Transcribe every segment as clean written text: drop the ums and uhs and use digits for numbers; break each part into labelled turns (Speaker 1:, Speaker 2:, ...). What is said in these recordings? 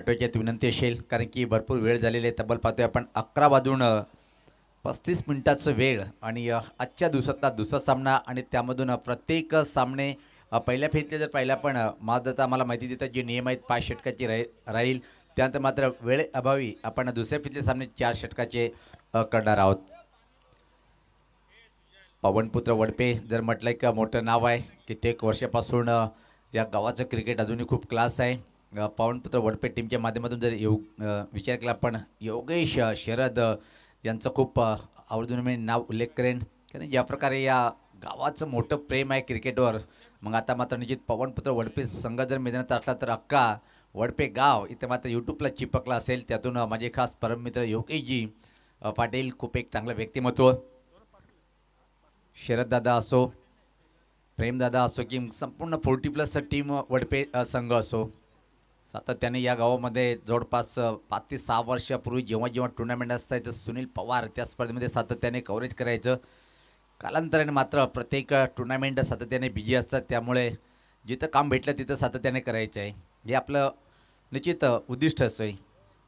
Speaker 1: पाठवायची विनंती असेल, कारण की भरपूर वेळ झालेली आहे. तब्बल पाहतोय आपण 11 वाजून 35 मिनिटाचं वेळ आणि आजच्या दिवसातला दुसरा सामना आणि त्यामधून प्रत्येक सामने पहिल्या फेरीतले जर पाहिला पण माझं आम्हाला माहिती देतात जे नियम आहेत 5 षटकाची राहील. त्यानंतर मात्र वेळेअभावी आपण दुसऱ्या फेरीतले सामने 4 षटकाचे करणार आहोत. पवनपुत्र वडपे जर म्हटलं की मोठं नाव आहे. कित्येक वर्षापासून या गावाचं क्रिकेट अजूनही खूप क्लास आहे. पवनपुत्र वडपे टीमच्या माध्यमातून जर विचार केला आपण योगेश शरद यांचं खूप आवर्जून मी नाव उल्लेख करेन, कारण ज्या प्रकारे या गावाचं मोठं प्रेम आहे क्रिकेटवर. मग आता मात्र निश्चित पवनपुत्र वडपे संघ जर मैदानात असला तर अख्खा वडपे गाव इथं मात्र यूट्यूबला चिपकला असेल. त्यातून माझे खास परममित्र योगेशजी पाटील खूप एक चांगलं व्यक्तिमत्व. शरददादा असो, प्रेमदादा असो की संपूर्ण 40+ टीम वडपे संघ असो, सातत्याने या गावामध्ये जवळपास 5 ते 6 वर्षापूर्वी जेव्हा जेव्हा टुर्नामेंट असायचं सुनील पवार त्या स्पर्धेमध्ये सातत्याने कव्हरेज करायचं. कालांतराने मात्र प्रत्येक टुर्नामेंट सातत्याने बिझी असतात, त्यामुळे जिथं काम भेटलं तिथं सातत्याने करायचं आहे हे आपलं निश्चित उद्दिष्ट असं आहे.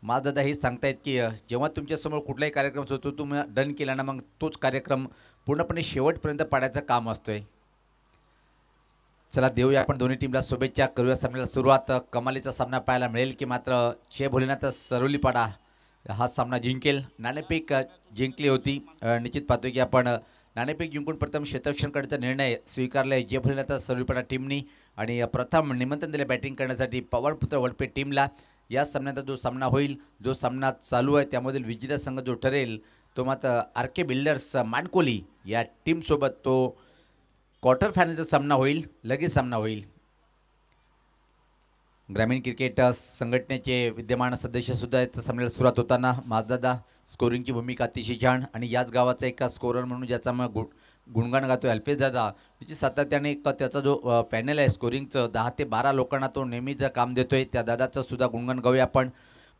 Speaker 1: माझदादा हेच सांगतायत की जेव्हा तुमच्यासमोर कुठलाही कार्यक्रम होतो तुम्ही डन केला ना मग तोच कार्यक्रम पूर्णपणे शेवटपर्यंत पाडायचं काम असतोय. चला देऊया आपण दोन्ही टीमला शुभेच्छा, करूया सामन्याला सुरुवात. कमालीचा सामना पाहायला मिळेल की मात्र शे भोलेनाथ सरोलीपाडा हा सामना जिंकेल. नाणेफेक जिंकली होती. निश्चित पाहतोय की आपण नाणेफेक जिंकून प्रथम क्षेत्ररक्षण करण्याचा निर्णय स्वीकारला आहे जय भोलेनाथ सरोलीपाडा टीमनी आणि प्रथम निमंत्रण दिले बॅटिंग करण्यासाठी पवनपुत्र वडपे टीमला. या सामन्याचा जो सामना होईल, जो सामना चालू आहे त्यामधील विजेता संघ जो ठरेल तो मात्र आर के बिल्डर्स मानकोली या टीमसोबत तो क्वार्टर फायनलचा सामना होईल, लगेच सामना होईल. ग्रामीण क्रिकेट संघटनेचे विद्यमान सदस्यसुद्धा आहेत सामन्याला सुरुवात होताना. माझदादा स्कोरिंगची भूमिका अतिशय छान आणि याच गावाचा एका स्कोरर म्हणून ज्याचा मग गुणगान गातो अल्पेश दादा, त्याची सातत्याने एक त्याचा जो पॅनल आहे स्कोरिंगचं 10 ते 12 लोकांना तो नेहमीच काम देतोय. त्या दादाचं सुद्धा गुणगान गाऊया आपण.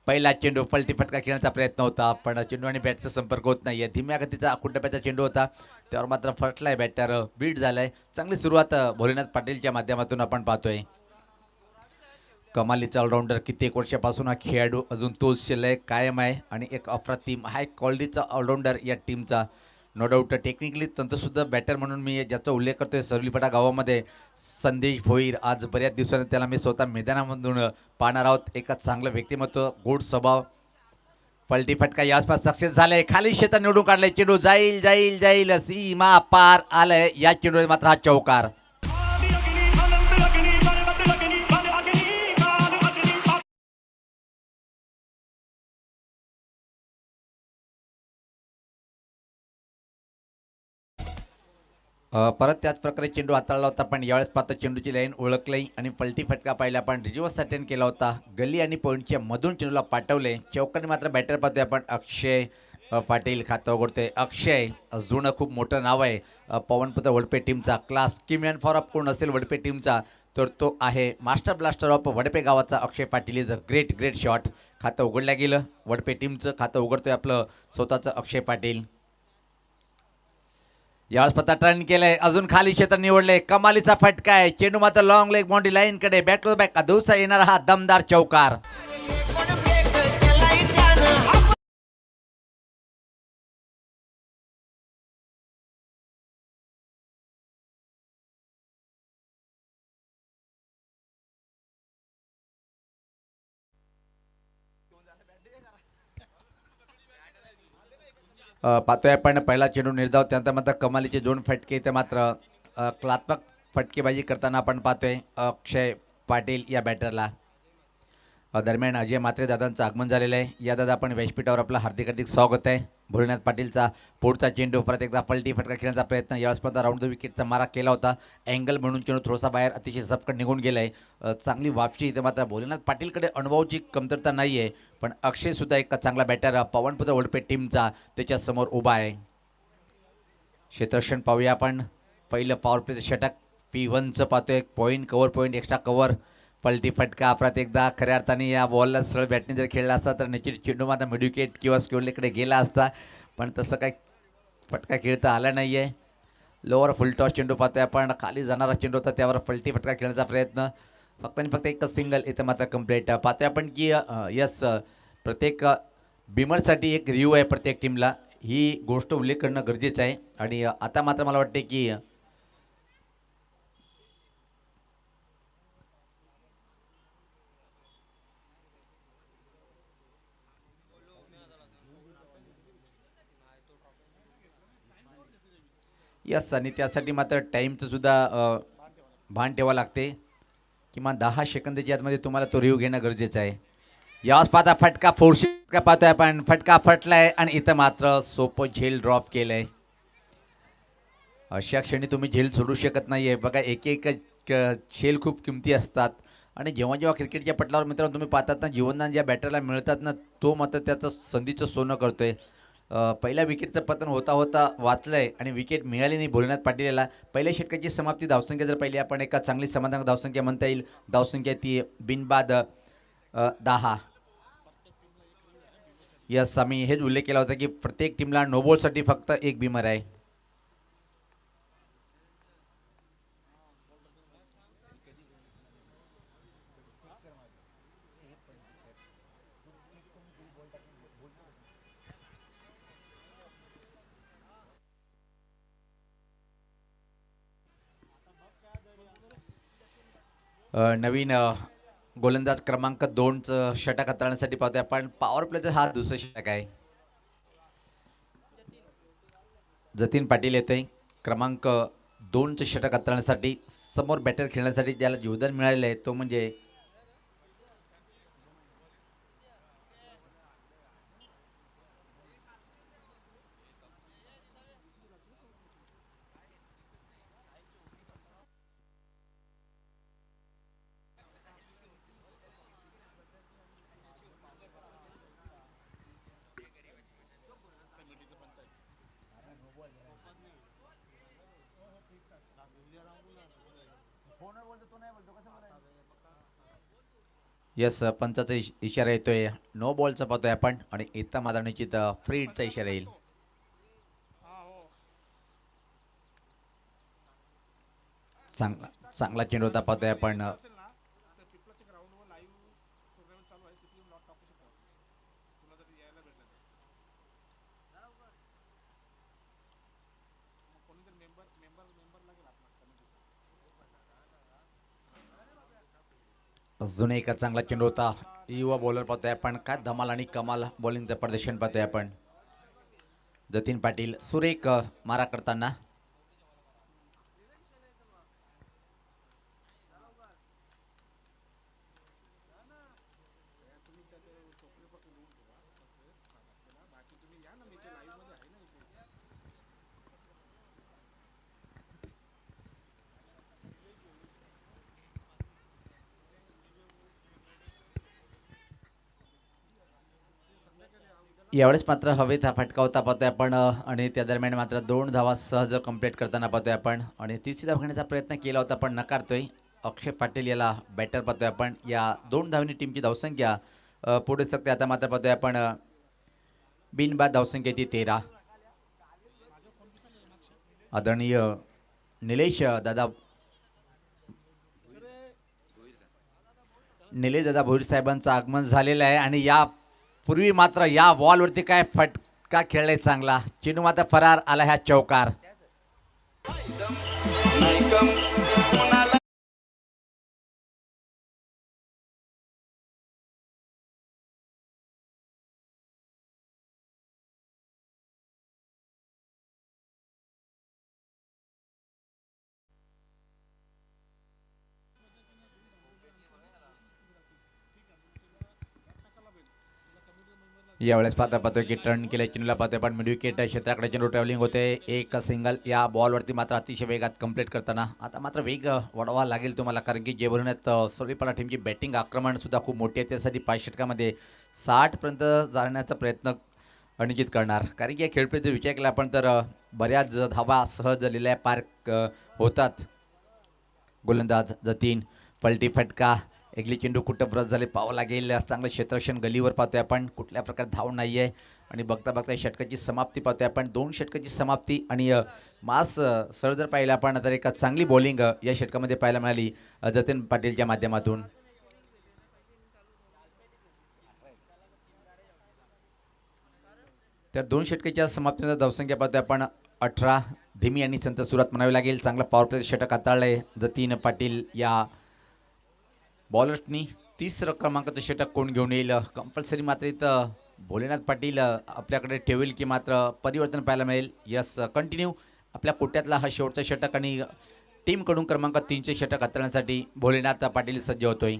Speaker 1: पहिला चेंडू पलटी फटका खेळण्याचा प्रयत्न होता पण चेंडू आणि बॅटचा संपर्क होत नाही आहे. धीम्या गतीचा अकुंटप्याचा चेंडू होता, त्यावर मात्र फटलाय बॅटर, बीट झालाय. चांगली सुरुवात भोलेनाथ पाटीलच्या माध्यमातून आपण पाहतोय. कमालीचा ऑलराऊंडर कित्येक वर्षापासून हा खेळाडू अजून तोच शिल्लक कायम आहे आणि एक अप्रतिम हाय क्वालिटीचा ऑलराऊंडर या टीमचा. नो डाऊट टेक्निकली तंत्रसुद्धा बॅटर म्हणून मी ज्याचा उल्लेख करतोय सरोलीपाडा गावामध्ये संदेश भोईर. आज बऱ्याच दिवसांनी त्याला मी स्वतः मैदानामधून पाहणार आहोत. एका चांगलं व्यक्तिमत्व, गोड स्वभाव. पलटी फटका यासपास सक्सेस झालाय, खाली शेतात निवडून काढलाय. चेंडू जाईल जाईल जाईल सीमा पार आलाय. या चेंडू मात्र हा चौकार. परत त्याच प्रकारे चेंडू हाताळला होता पण यावेळेस पाहता चेंडूची लाईन ओळखली आणि पलटी फटका पाहिला पण रिव्हर्स अटेंड केला होता. गल्ली आणि पॉईंटच्या मधून चेंडूला पाठवले. चौकाने मात्र बॅटर पाहतोय आपण अक्षय पाटील खातं उघडतोय. अक्षय जुनं खूप मोठं नाव आहे पवनपुत्र वडपे टीमचा. क्लास किमॅन फॉर अप कोण असेल वडपे टीमचा तर तो आहे मास्टर ब्लास्टर ऑफ वडपे गावाचा Akshay Patil. Is a great great shot. खातं उघडल्या गेलं. वडपे टीमचं खातं उघडतोय आपलं स्वतःचं अक्षय पाटील. यावेळेस पत्ता टर्न केलंय, अजून खाली क्षेत्र निवडले. कमालीचा फटका आहे. चेंडू मात्र लॉंग लेग बाउंड्री लाईन कडे बॅक टू बॅक अधूसा येणारा हा दमदार चौकार. पाहतोय आपण पहिला चेंडू निर्धाव, त्यानंतर मात्र कमालीचे 2 फटके. ते मात्र कलात्मक फटकेबाजी करताना आपण पाहतोय अक्षय पाटील या बॅटरला. दरम्यान अजय मात्रे दादांचं आगमन झालेलं आहे. या दादा आपण व्यासपीठावर आपलं हार्दिक हार्दिक स्वागत आहे. भोलेनाथ पाटीलचा पुढचा चेंडू परत एकदा पलटी फटका खेळण्याचा प्रयत्न. यावेळेस राऊंड द विकेटचा मारा केला होता. अँगल म्हणून चेंडू थोडासा बाहेर अतिशय सपकट निघून गेला आहे. चांगली वापशी. इथे मात्र भोलेनाथ पाटीलकडे अनुभवाची कमतरता नाही आहे पण अक्षयसुद्धा एक चांगला बॅटर पवनपुत्र वडपे टीमचा त्याच्यासमोर उभा आहे. क्षेत्ररक्षण पाहूया आपण. पहिलं पॉवर प्लेचं षटक P1चं पाहतोय. Point cover, point extra cover. पलटी फटका अपरात एकदा खऱ्या अर्थाने या बॉलला सरळ बॅटने जर खेळला असता तर निश्चित चेंडू मात्र मिडविकेट किंवा स्क्वेअरकडे गेला असता पण तसं काही फटका खेळता आला नाही आहे. लोअर फुल टॉस चेंडू पाहतोय आपण. खाली जाणारा चेंडू होता त्यावर पलटी फटका खेळण्याचा प्रयत्न. फक्त आणि फक्त एकच सिंगल इथं मात्र कंप्लीट. पाहतोय आपण की यस, प्रत्येक बिमरसाठी एक रिव्ह्यू आहे प्रत्येक टीमला, ही गोष्ट उल्लेख करणं गरजेचं आहे. आणि आता मात्र मला वाटते की यस, आणि त्यासाठी मात्र टाईमचं सुद्धा भान ठेवावं लागते. किमान 10 सेकंदाच्या आतमध्ये तुम्हाला तो रिव्ह्यू घेणं गरजेचं आहे. यास पाहता फटका फोर्स का पाहतोय आपण, फटका फटलाय आणि इथं मात्र सोपं झेल ड्रॉप केलंय. अशा क्षणी तुम्ही झेल सोडू शकत नाही आहे. बघा, एक एक झेल खूप किमती असतात. आणि जेव्हा जेव्हा क्रिकेटच्या पटलावर मित्रांनो तुम्ही पाहतात ना, जीवनदान ज्या बॅटरला मिळतात ना, तो मात्र त्याचं संधीचं सोनं करतोय. पहिल्या विकेटचं पतन होता होता वाचलंय आणि विकेट मिळाली नाही भोलेनाथ पाटील याला. पहिल्या षटकाची समाप्ती धावसंख्या जर पहिली आपण एका चांगली समाधान धावसंख्या म्हणता येईल. धावसंख्या ती बिनबाद 10. यस, आम्ही हेच उल्लेख केला होता की प्रत्येक टीमला नोबॉलसाठी फक्त एक बिमर आहे. नवीन गोलंदाज क्रमांक 2चं षटक हाताळण्यासाठी पाहतोय आपण. पॉवर प्लेचं हा दुसरं षटक आहे. जतीन पाटील येते क्रमांक 2चं षटक हाताळण्यासाठी. समोर बॅटर खेळण्यासाठी ज्याला योगदान मिळालेलं आहे तो म्हणजे यस, पंचाचा इशारा येतोय. नो बॉलचा पाहतोय आपण आणि इथं मात्र निश्चित फ्री हिटचा इशारा येईल. चांगला चांगला चेंडू होता पाहतोय आपण. अजून एक चांगला चेंडू होता. युवा बॉलर पाहतोय आपण. काय धमाल आणि कमाल बॉलिंगचं प्रदर्शन पाहतोय आपण. जतीन पाटील सुरेख मारा करताना. यावेळेस मात्र हवेत हा फटका होता पाहतोय आपण. आणि त्या दरम्यान मात्र 2 धावा सहज कंप्लीट करताना पाहतोय आपण. आणि तिसरी धाव घेण्याचा प्रयत्न केला होता पण नकारतोय अक्षय पाटील याला बॅटर पाहतोय आपण. या 2 धावनी टीमची धावसंख्या पुढे सकते. आता मात्र पाहतोय आपण बिनबाद धावसंख्या ती 13. आदरणीय निलेश दादा भोईर साहेबांचं आगमन झालेलं आहे. आणि या पूर्वी मात्र या बॉलवरती काय फटका खेळलाय चांगला. चेंडू मात्र फरार आला ह्या चौकार. यावेळेस पाहतोय की टर्न केल्या चेंडूला पाहतोय पण मिड विकेट क्षेत्राकडे चेंडू ट्रॅव्हलिंग होते. एक सिंगल या बॉलवरती मात्र अतिशय वेगात कंप्लीट करताना. आता मात्र वेग वाढवावा लागेल तुम्हाला, कारण की जे भरण्यात सर्वीपाला टीमची बॅटिंग आक्रमण सुद्धा खूप मोठी आहे. त्यासाठी 5 षटकामध्ये 60पर्यंत जाण्याचा प्रयत्न निश्चित करणार. कारण की या खेळपद्धतीचा विचार केला आपण तर बऱ्याच धावा सहज लिलाय पार होतात. गोलंदाज जतीन पलटी फटका एकली चेंडू कुठं ब्रश झाले पाहावं लागेल. चांगलं क्षेत्ररक्षण गलीवर पाहतोय आपण, कुठल्या प्रकारे धाव नाही आहे आणि बघता बघता षटकाची समाप्ती पाहतोय आपण. 2 षटकाची समाप्ती आणि मास सर जर पाहिलं आपण तर एक चांगली बॉलिंग या षटकामध्ये पाहायला मिळाली जतीन पाटीलच्या माध्यमातून. तर 2 षटकाच्या समाप्तीनंतर धावसंख्या पाहतोय आपण 18. धीमी यांनी संत सुरुवात म्हणावी लागेल. चांगला पॉवर प्ले षटक हाताळलंय जतीन पाटील या बॉलर्सनी. 30 क्रमांकाचं षटक कोण घेऊन येईल कंपल्सरी मात्र इथं भोलेनाथ पाटील आपल्याकडे ठेवेल की मात्र परिवर्तन पाहायला मिळेल. यस कंटिन्यू आपल्या कोट्यातला हा शेवटचा षटक आणि टीमकडून क्रमांक 3चे षटक हाताळण्यासाठी भोलेनाथ पाटील सज्ज होतोय.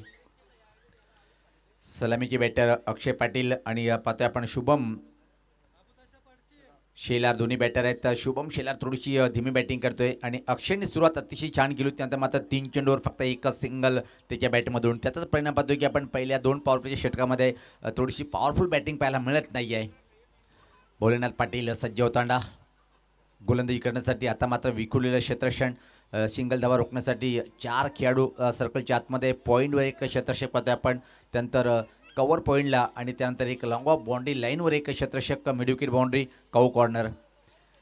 Speaker 1: सलामीचे बॅटर अक्षय पाटील आणि पाहतोय आपण शुभम शेलार दोन्ही बॅटर आहेत. शुभम शेलार थोडीशी धीमी बॅटिंग करतोय आणि अक्षयने सुरुवात अतिशय छान केली. त्यानंतर मात्र 3 चेंडूवर फक्त एकच सिंगल त्याच्या बॅटमधून. त्याचाच परिणाम पाहतोय की आपण पहिल्या 2 पॉवर प्लेच्या षटकामध्ये थोडीशी पॉवरफुल बॅटिंग पाहायला मिळत नाही आहे. भोलेनाथ पाटील सज्ज होताना गोलंदाजी करण्यासाठी. आता मात्र विखुरलेलं क्षेत्ररक्षण सिंगल धावा रोखण्यासाठी 4 खेळाडू सर्कलच्या आतमध्ये. पॉईंटवर एक क्षेत्ररक्षक पाहतोय आपण, त्यानंतर कवर पॉईंटला आणि त्यानंतर एक लॉंग ऑफ बाउंड्री लाईनवर एक क्षेत्ररक्षक मिड विकेट बाउंड्री कऊ कॉर्नर.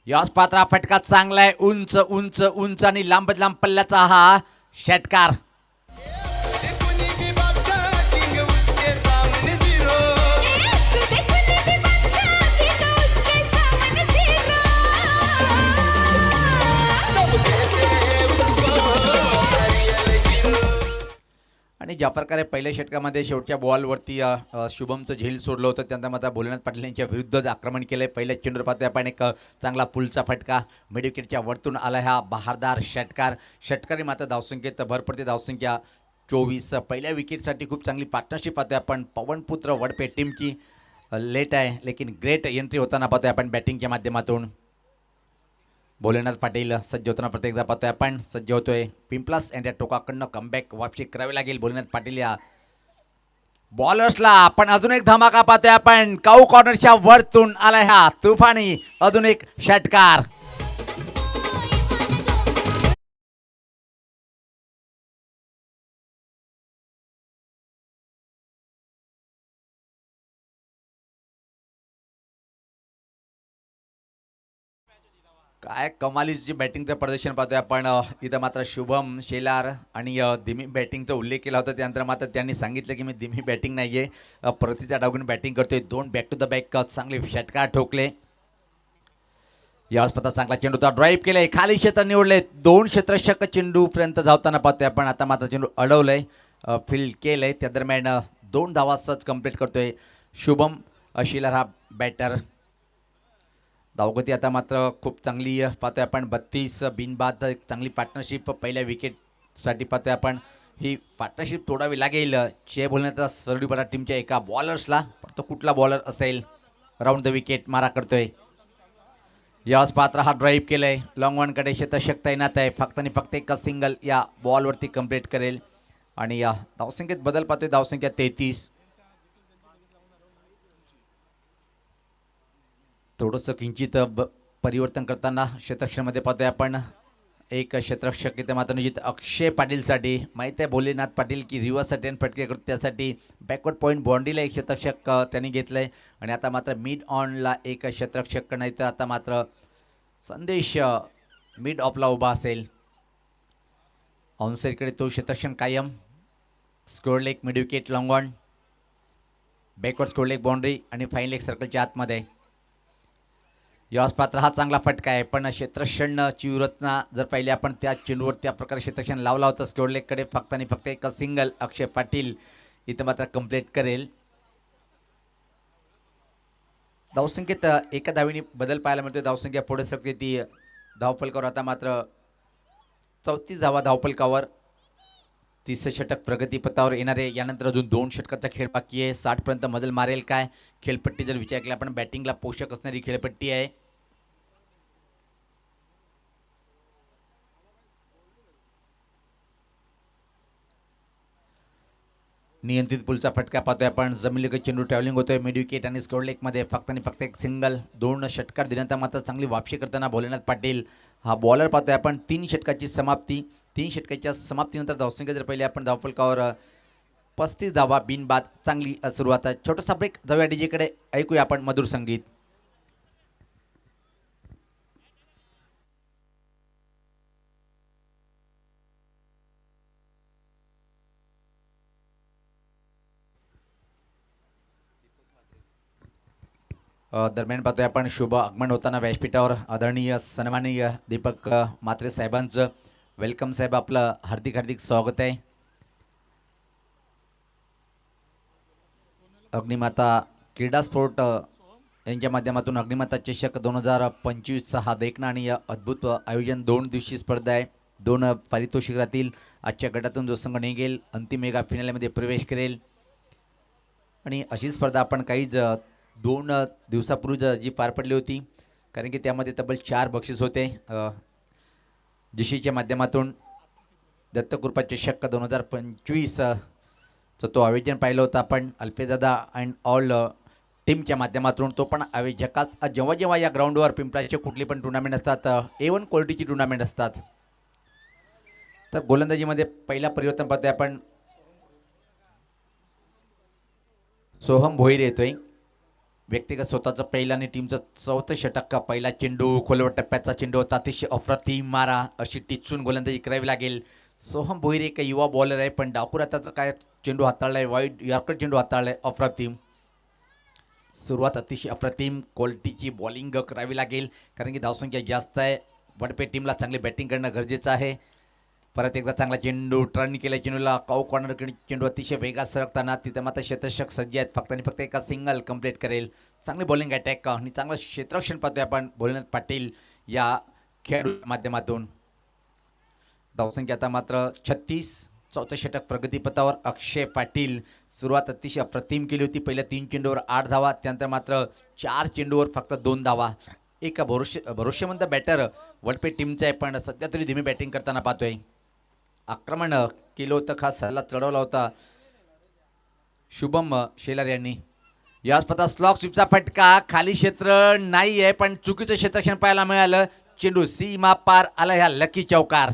Speaker 1: याच पात्रा फटका चांगला आहे. उंच उंच उंच आणि लांब लांब पल्ल्याचा हा षटकार. आणि ज्या प्रकारे पहिल्या षटकामध्ये शेवटच्या बॉलवरती शुभमचं झेल सोडलं होतं, त्यानंतर मात्र भोलेनाथ पाटील यांच्या विरुद्ध आक्रमण केलं आहे. पहिल्या चेंडूवर पाहतोय आपण एक चांगला पुलचा फटका मिड विकेटच्या वरतून आला हा बहारदार षटकार. षटकारी मात्र धावसंख्येत भर पडते. धावसंख्या 24. पहिल्या विकेटसाठी खूप चांगली पार्टनरशिप पाहतोय आपण. पवनपुत्र वडपे टीम की लेट आहे लेकिन ग्रेट एंट्री होताना पाहतोय आपण बॅटिंगच्या माध्यमातून. भोलेनाथ पाटील सज्ज होताना प्रत्येकदा पाहतोय आपण. सज्ज होतोय पिंपलास अँड या टोकाकडनं कमबॅक वापसी करावी लागेल भोलेनाथ पाटील या बॉलर्सला. आपण अजून एक धमाका पाहतोय आपण. काऊ कॉर्नरच्या वरतून आलाय हा तुफानी अजून एक षटकार. काय कमालीची बॅटिंगचं प्रदर्शन पाहतोय आपण. इथं मात्र शुभम शेलार आणि धीमी बॅटिंगचा उल्लेख केला होता. त्यानंतर मात्र त्यांनी सांगितलं की मी धीमी बॅटिंग नाही आहे, प्रतीच्या डावून बॅटिंग करतोय. 2 बॅक टू द बॅक चांगले षटकार ठोकले. यावेळेस पता चांगला चेंडूचा ड्राईव्ह केलाय, खाली क्षेत्र निवडले. 2 क्षेत्ररक्षक चेंडूपर्यंत धावताना पाहतोय आपण. आता मात्र चेंडू अडवलंय, फील्ड केलंय. त्या दरम्यान 2 धावा सहज कंप्लीट करतोय शुभम शेलार हा बॅटर. धावगती आता मात्र खूप चांगली पाहतोय आपण. 32 बिनबाद चांगली पार्टनरशिप पहिल्या विकेटसाठी पाहतोय आपण. ही पार्टनरशिप तोडावी लागेल. चे बोलण्याचा सरडीपाडा टीमच्या एका बॉलर्सला. तो कुठला बॉलर असेल राऊंड द विकेट मारा करतोय. याच पात्र हा ड्राईव्ह केलंय. लॉंग वनकडे क्षेत्ररक्षक तैनात आहे. फक्त आणि फक्त एक सिंगल या बॉलवरती कंप्लीट करेल आणि या धावसंख्येत बदल पाहतोय. धावसंख्या 33. थोडंसं किंचित परिवर्तन करताना क्षेत्ररक्षणामध्ये पाहतोय आपण. एक क्षेत्ररक्षक इथे मात्र निश्चित अक्षय पाटीलसाठी. माहीत आहे भोलेनाथ पाटील की रिव्हर्स अटेन फटके करतो, त्यासाठी बॅकवर्ड पॉईंट बाउंड्रीला एक क्षेत्ररक्षक त्यांनी घेतलं आहे. आणि आता मात्र मिड ऑनला एक क्षेत्ररक्षक नाही तर आता मात्र संदेश मिड ऑफला उभा असेल. ऑनसाईडकडे तो क्षेत्ररक्षण कायम. Score leg mid wicket long on, backward score leg boundary आणि फाईन लेग सर्कलच्या आतमध्ये. यास पात्र हा चांगला फटका आहे, पण क्षेत्ररक्षणची व्यूहरचना जर पाहिली आपण त्या चेंडूवर त्या प्रकारे क्षेत्ररक्षण लावला होता. स्कोअर लेगकडे फक्त आणि फक्त एक सिंगल अक्षय पाटील इथं मात्र कंप्लीट करेल. धावसंख्येत एका धावीने बदल पाहायला मिळतो. धावसंख्या पुढे सरकते ती धावफलकावर. आता मात्र 34 धावा धावफलकावर. 30 षटक प्रगतीपथावर येणारे. यानंतर अजून 2 षटकाचा खेळ बाकी आहे. 60 पर्यंत मजल मारेल काय खेळपट्टी जर विचार केला आपण. बॅटिंगला पोषक असणारी खेळपट्टी आहे. नियंत्रित पुलचा फटका पाहतोय आपण. जमिनीलगत चेंडू ट्रॅव्हलिंग होतोय मिड विकेट आणि स्कोअर लेगमध्ये. फक्त आणि फक्त एक सिंगल. 2 षटकार दिल्यानंतर मात्र चांगली वापसी करताना भोलेनाथ पाटील हा बॉलर पाहतोय आपण. 3 षटकाची समाप्ती. 3 षटकाच्या समाप्तीनंतर धावसंख्या जर पहिले आपण धावफलकावर 35 धावा बिनबाद. चांगली सुरुवात. छोटासा ब्रेक, जाऊया डीजेकडे, ऐकूया आपण मधुर संगीत. दरम्यान पाहतोय आपण शुभ आगमन होताना व्यासपीठावर आदरणीय सन्माननीय दीपक म्हात्रे साहेबांचं. वेलकम साहेब, आपलं हार्दिक हार्दिक स्वागत आहे. अग्निमाता क्रीडा स्पोर्ट यांच्या माध्यमातून अग्निमाता चषक 2025 हा देखणा आणि अद्भुत आयोजन 2 दिवसीय स्पर्धा आहे. 2 पारितोषिक राहतील. आजच्या गटातून जो संघ निघेल अंतिम मेगा फिनालेमध्ये प्रवेश करेल. आणि अशी स्पर्धा आपण काहीच 2 दिवसापूर्वी जी पार पडली होती, कारण की त्यामध्ये तब्बल 4 बक्षीस होते. जीशीच्या माध्यमातून दत्तकृपा चषक 2025 तो आयोजन पाहिलं होतं आपण अल्पेदादा अँड ऑल टीमच्या माध्यमातून. तो पण आयोजकास जेव्हा जेव्हा या ग्राउंडवर पिंपळाचे कुठली पण टुर्नामेंट असतात, A1 क्वालिटीची टुर्नामेंट असतात, तर गोलंदाजीमध्ये पहिला परिवर्तन पाहतोय आपण. सोहम भोईर येतोय. व्यक्तिगत स्वतःचं पहिला आणि टीमचं 4थं षटक. पहिला चेंडू खोलवर टप्प्याचा चेंडू होता. अतिशय अप्रतिम मारा, अशी टिचून गोलंदाजी करावी लागेल. सोहम भोईर एक युवा बॉलर आहे, पण डावखुरा त्याचं काय चेंडू हाताळलाय, वाईड यॉर्कर चेंडू हाताळलाय, अप्रतिम सुरुवात, अतिशय अप्रतिम क्वालिटीची बॉलिंग करावी लागेल, कारण की धावसंख्या जास्त आहे. वडपे टीमला चांगली बॅटिंग करणं गरजेचं आहे. परत एकदा चांगला चेंडू टर्न केला, चेंडूला काऊ कॉर्नर चेंडू अतिशय वेगात सरकताना तिथं मात्र शतषक सज्ज आहेत. फक्त आणि फक्त एका सिंगल कंप्लीट करेल. चांगली बॉलिंग अटॅक आणि चांगलं क्षेत्ररक्षण पाहतोय आपण भोलेनाथ पाटील या खेळाडूच्या माध्यमातून. धावसंख्या आता मात्र 36. 4थं षटक प्रगतीपथावर अक्षय पाटील. सुरुवात अतिशय अप्रतिम केली होती. पहिल्या 3 चेंडूवर 8 धावा, त्यानंतर मात्र 4 चेंडूवर फक्त 2 धावा. एक भरोसेमंद बॅटर वडपे टीमचं आहे, पण सध्या तरी धीमी बॅटिंग करताना पाहतोय. आक्रमण केलं होतं, खास सल्ला चढवला होता शुभम शेलार यांनी. या स्पर्धा स्लॉग स्वीपचा फटका, खाली क्षेत्र नाही आहे, पण चुकीचं क्षेत्ररक्षण पाहायला मिळालं. चेंडू सीमा पार आला ह्या लकी चौकार.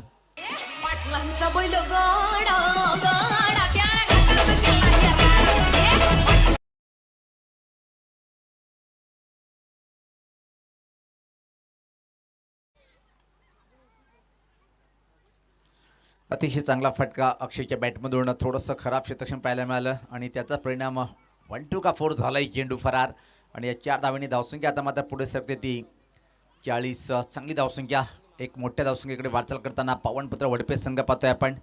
Speaker 1: अतिशय चांगला फटका अक्षयच्या बॅटमधून. थोडंसं खराब क्षेत्ररक्षण पाहायला मिळालं आणि त्याचा परिणाम 1-2 का 4 झालाही. चेंडू फरार आणि या 4 धावांनी धावसंख्या आता मात्र पुढे सरकते ती 40. चांगली धावसंख्या, एक मोठ्या धावसंख्येकडे वाटचाल करताना पावनपुत्र वडपे संघ पाहतोय आपण.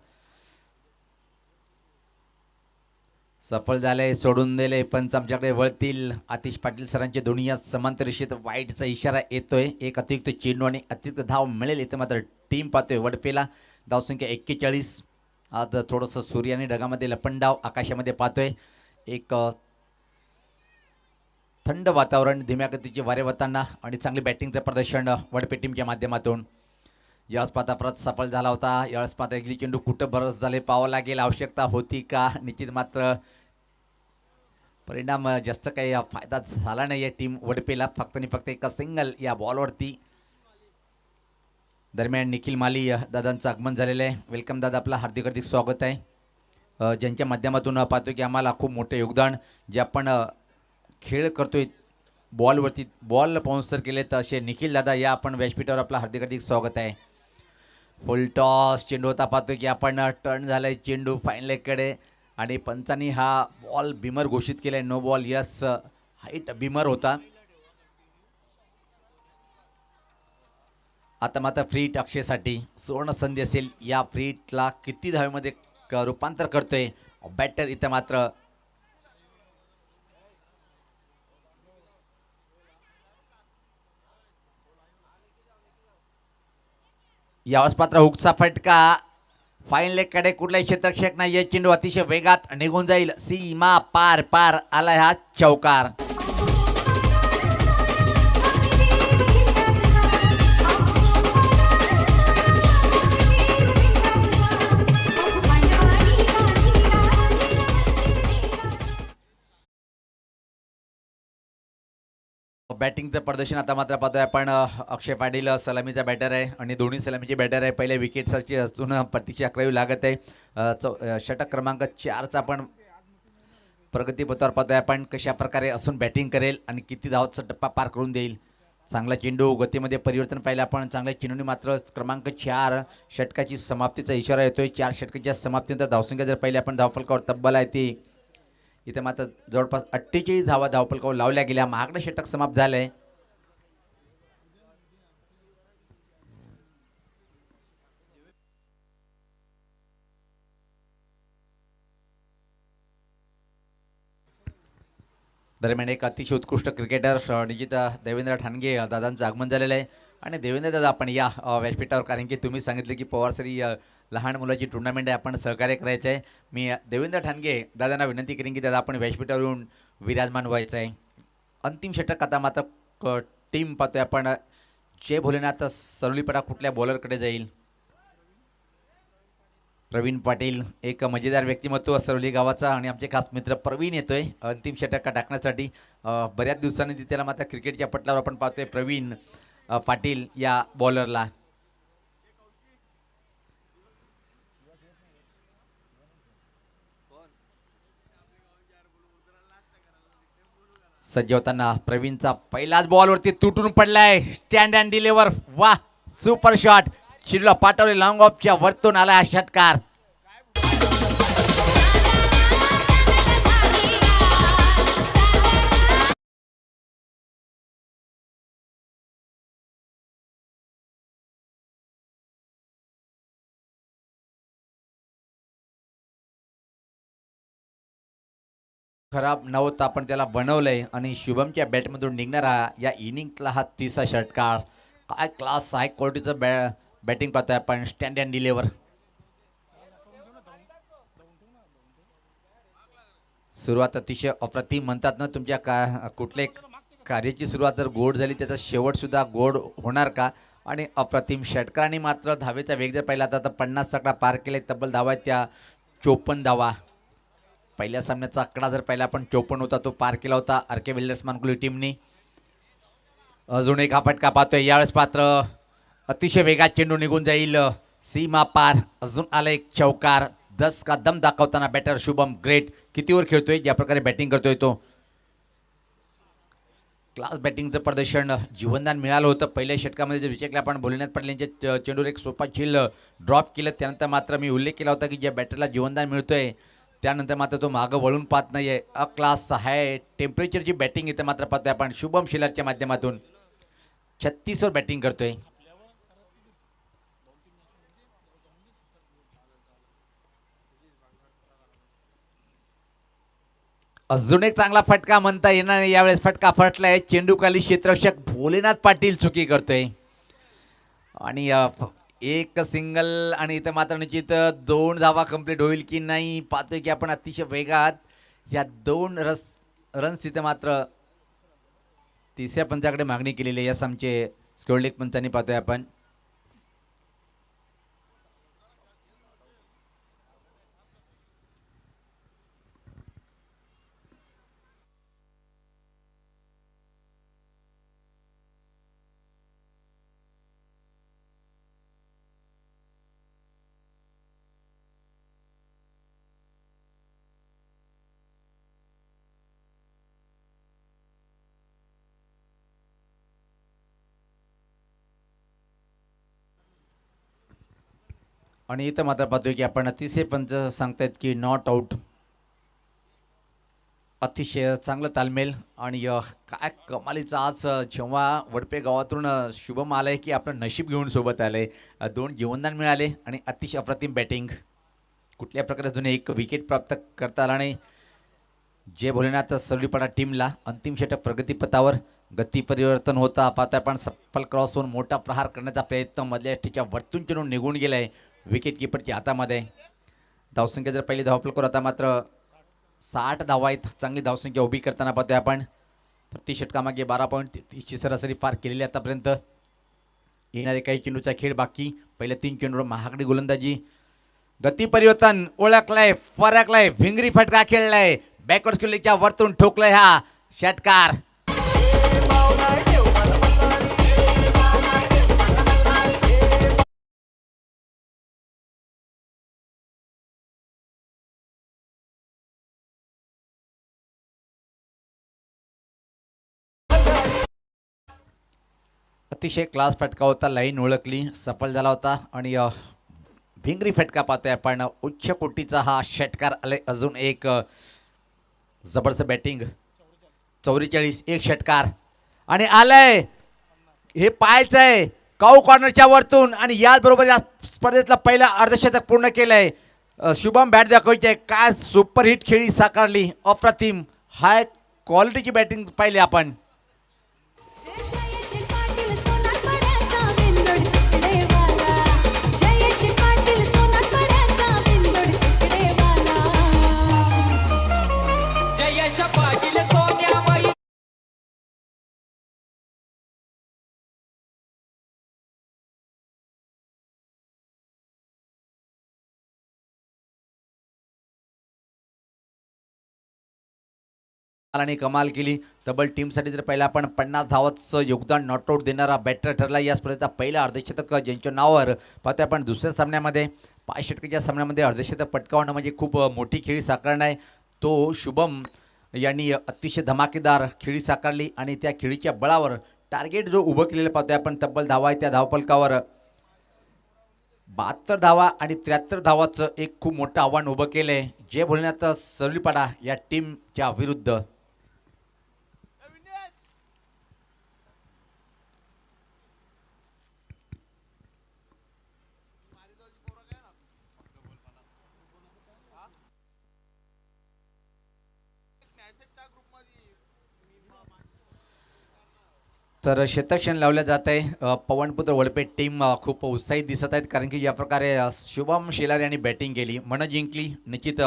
Speaker 1: सफल झाले, सोडून दिले, पंच आमच्याकडे वळतील. आतिश पाटील सरांचे दोन्ही या समांतर रेषेत वाईटचा इशारा येतोय. एक अतिरिक्त चेंडू आणि अतिरिक्त धाव मिळेल इथं मात्र टीम पाहतोय वडपेला. धावसंख्या 41. आज थोडंसं सूर्य आणि ढगामध्ये लपंडाव आकाशामध्ये पाहतोय. एक थंड वातावरण, धीम्या गतीचे वारे वाहताना आणि चांगली बॅटिंगचं प्रदर्शन वडपे टीमच्या माध्यमातून. यावेळेस पाहता परत सफल झाला होता. यावेळेस पाहता एकली चेंडू कुठं बरस झाले पाहावं लागेल. आवश्यकता होती का? निश्चित मात्र परिणाम जास्त काही फायदा झाला नाही या टीम वडपेला. फक्त आणि फक्त एका सिंगल या बॉलवरती. दरम्यान निखिल माली दादांचं आगमन झालेलं आहे. वेलकम दादा, आपलं हार्दिक हार्दिक स्वागत आहे. ज्यांच्या माध्यमातून पाहतो की आम्हाला खूप मोठं योगदान जे आपण खेळ करतोय बॉलवरती, बॉल स्पॉन्सर केले तर असे निखिल दादा या आपण व्यासपीठावर आपलं हार्दिक हार्दिक स्वागत आहे. फुल टॉस चेंडू होता, पाहतो की आपण टर्न झालाय चेंडू फाईन लेगकडे आणि पंचांनी हा बॉल बिमर घोषित केलाय. No ball. Yes, height beamer होता. आता मात्र फ्री हिट अक्षयसाठी सुवर्ण संधी असेल. या फ्री हिटला किती धावेमध्ये रूपांतर करतोय बॅटर इथं मात्र. यावेळेस पात्र हुकचा फटका, फाईन लेगकडे कुठलाही क्षेत्ररक्षक नाही. चेंडू अतिशय वेगात निघून जाईल. सीमा पार पार आला हा चौकार. बॅटिंगचं प्रदर्शन आता मात्र पाहतोय आपण. अक्षय पाटील सलामीचा बॅटर आहे आणि दोन्ही सलामीचे बॅटर आहे. पहिल्या विकेटसाठी असून प्रतीक्षा करावी लागत आहे. षटक क्रमांक 4चा आपण प्रगतीपथावर पाहतोय आपण कशा प्रकारे असून बॅटिंग करेल आणि किती धावाचा टप्पा पार करून देईल. चांगला चेंडू, गतीमध्ये परिवर्तन पाहिलं आपण. चांगल्या चेंडूने मात्र क्रमांक 4 षटकाची समाप्तीचा इशारा येतोय. 4 षटकाच्या समाप्तीनंतर धावसंख्या जर पाहिली आपण धावफलकावर तब्बल आहे ती इथे मात्र जवळपास 48 धावा धावफलकावर लावल्या गेल्या. महागडं षटक समाप्त झालंय. दरम्यान एक अतिशय उत्कृष्ट क्रिकेटर निजित देवेंद्र ठाणगे दादांचं आगमन झालेलं आहे. आणि देवेंद्र दादा आपण या व्यासपीठावर, कारण की तुम्ही सांगितले की पवारसरी लहान मुलाची टुर्नामेंट आहे, आपण सहकार्य करायचं आहे. मी देवेंद्र ठाणगे दादांना विनंती करेन की दादा आपण व्यासपीठावर येऊन विराजमान व्हायचं आहे. अंतिम षटक आता मात्र टीम पाहतोय आपण. जय भोलेनाथ सरुलीपरा कुठल्या बॉलरकडे जाईल. प्रवीण पाटील एक मजेदार व्यक्तिमत्व सरवली गावाचा आणि आमचे खास मित्र प्रवीण येतोय अंतिम षटक टाकण्यासाठी. बऱ्याच दिवसांनी त्याला मात्र क्रिकेटच्या पटलावर आपण पाहतोय प्रवीण पाटील या बॉलरला. सज्ज होताना प्रवीणचा पहिलाच बॉलवरती तुटून पडलाय. स्टँड अँड डिलिव्हर, वा सुपर शॉट. चिडला पाठवले लॉंग ऑफच्या वरतून आला षटकार. खराब नव्हता आपण त्याला बनवलंय आणि शुभमच्या बॅटमधून निघणारा या इनिंगला हा 30वा षटकार. काय क्लास, हाय क्वालिटीचं बॅटिंग पाहतोय आपण. Stand and deliver. सुरुवात अतिशय अप्रतिम म्हणतात ना, तुमच्या कुठले कार्याची सुरुवात जर गोड झाली त्याचा शेवट सुद्धा गोड होणार का. आणि अप्रतिम षटकाराने मात्र धावेचा वेग जर पाहिला तर 50 षटका पार केले. तब्बल धावा आहेत त्या 54 धावा. पहिल्या सामन्याचा आकडा जर पहिला आपण 54 होता तो पार केला होता आर.के. विल्डर्स मानकुली टीमने. अजून एक हा फटका पाहतोय यावेळेस पात्र अतिशय वेगात चेंडू निघून जाईल सीमा पार. अजून आला एक चौकार. 10 का दम दाखवताना बॅटर शुभम ग्रेट. कितीवर खेळतोय, ज्या प्रकारे बॅटिंग करतोय तो. क्लास बॅटिंगचं प्रदर्शन. जीवनदान मिळालं होतं पहिल्या षटकामध्ये. जर विचारले आपण भोलेनाथ पाटील यांच्या चेंडूवर एक सोपा झील ड्रॉप केलं. त्यानंतर मात्र मी उल्लेख केला होता की ज्या बॅटरला जीवनदान मिळतोय त्यानंतर मात्र तो मागं वळून पाहत नाही आहे. क्लास हाय टेम्परेचरची बॅटिंग इथं मात्र पाहतोय आपण शुभम शिलारच्या माध्यमातून. 36 वर बॅटिंग करतोय. अजून एक चांगला फटका म्हणता येणार नाही यावेळेस. फटका फटलाय. चेंडूखाली क्षेत्ररक्षक भोलेनाथ पाटील चुकी करतोय आणि एक सिंगल. आणि इथं मात्र निश्चित 2 धावा कंप्लीट होईल की नाही पाहतोय की आपण अतिशय वेगात. या 2 रन्स इथं मात्र तिसऱ्या पंचाकडे मागणी केलेली आहे. यस आमचे स्कोरलेख पंचांनी पाहतोय आपण. आणि इथं मात्र पाहतोय की आपण तिसरे पंच सांगतायत की नॉट आऊट. अतिशय चांगलं तालमेल. आणि काय कमालीचा आज जेव्हा वडपे गावातून शुभम आलाय की आपलं नशीब घेऊन सोबत आलंय. 2 जीवनदान मिळाले आणि अतिशय अप्रतिम बॅटिंग. कुठल्या प्रकारे अजून एक विकेट प्राप्त करता आला नाही. जय भोलेनाथ सरुलीपाडा टीमला. अंतिम षटक प्रगतीपथावर. गती परिवर्तन होता पाहता आपण. सफल क्रॉस होऊन मोठा प्रहार करण्याचा प्रयत्न मधल्या एसटीच्या वरतून चेंडू निघून गेलाय विकेट किपरच्या हातामध्ये. धावसंख्या जर पहिली धावफलकावर आता मात्र 60 धावा आहेत. चांगली धावसंख्या उभी करताना पाहतोय आपण. प्रति षटकामागे 12.30ची सरासरी पार केलेली आतापर्यंत. येणारे काही चेंडूचा खेळ बाकी. पहिल्या 3 चेंडूवर महागडी गोलंदाजी. गती परिवर्तन ओळखलंय, फरकलाय, भिंगरी फटका खेळलाय. बॅकवर्ड स्किलच्या वरतून ठोकलाय हा षटकार. अतिशय क्लास फटका होता, लाईन ओळखली, सफल झाला होता आणि भिंगरी फटका पाहतोय आपण. उच्च कोटीचा हा षटकार आले. अजून एक जबरदस्त बॅटिंग. 44 एक षटकार आणि आलंय हे पाहायचं आहे काऊ कॉर्नरच्या वरतून. आणि याचबरोबर या स्पर्धेतला पहिला अर्धशतक पूर्ण केलंय. शुभम बॅट दाखवायचे. काय सुपर हिट खेळी साकारली. अप्रतिम हाय क्वालिटीची बॅटिंग पाहिली आपण. आणि कमाल केली. तब्बल टीमसाठी जर पहिला आपण 50 धावाचं योगदान नॉट आऊट देणारा बॅटर ठरला. या स्पर्धेचा पहिला अर्धशतक ज्यांच्या नावावर पाहतोय आपण. दुसऱ्या सामन्यामध्ये 5 षटकाच्या सामन्यामध्ये अर्धशतक पटकावणं म्हणजे खूप मोठी खेळी साकारणं आहे. तो शुभम यांनी अतिशय धमाकेदार खेळी साकारली आणि त्या खेळीच्या बळावर टार्गेट जो उभं केलेलं पाहतोय आपण. तब्बल धावा आहे त्या धावफलकावर 72 धावा आणि 73 धावाचं एक खूप मोठं आव्हान उभं केलं आहे जय भोलेनाथ सरलीपाडा या टीमच्या विरुद्ध. तर शतक्षण लावलं जात आहे. पवनपुत्र वडपे टीम खूप उत्साहित दिसत आहेत कारण की ज्या प्रकारे शुभम शेलार यांनी बॅटिंग केली मन जिंकली. निश्चित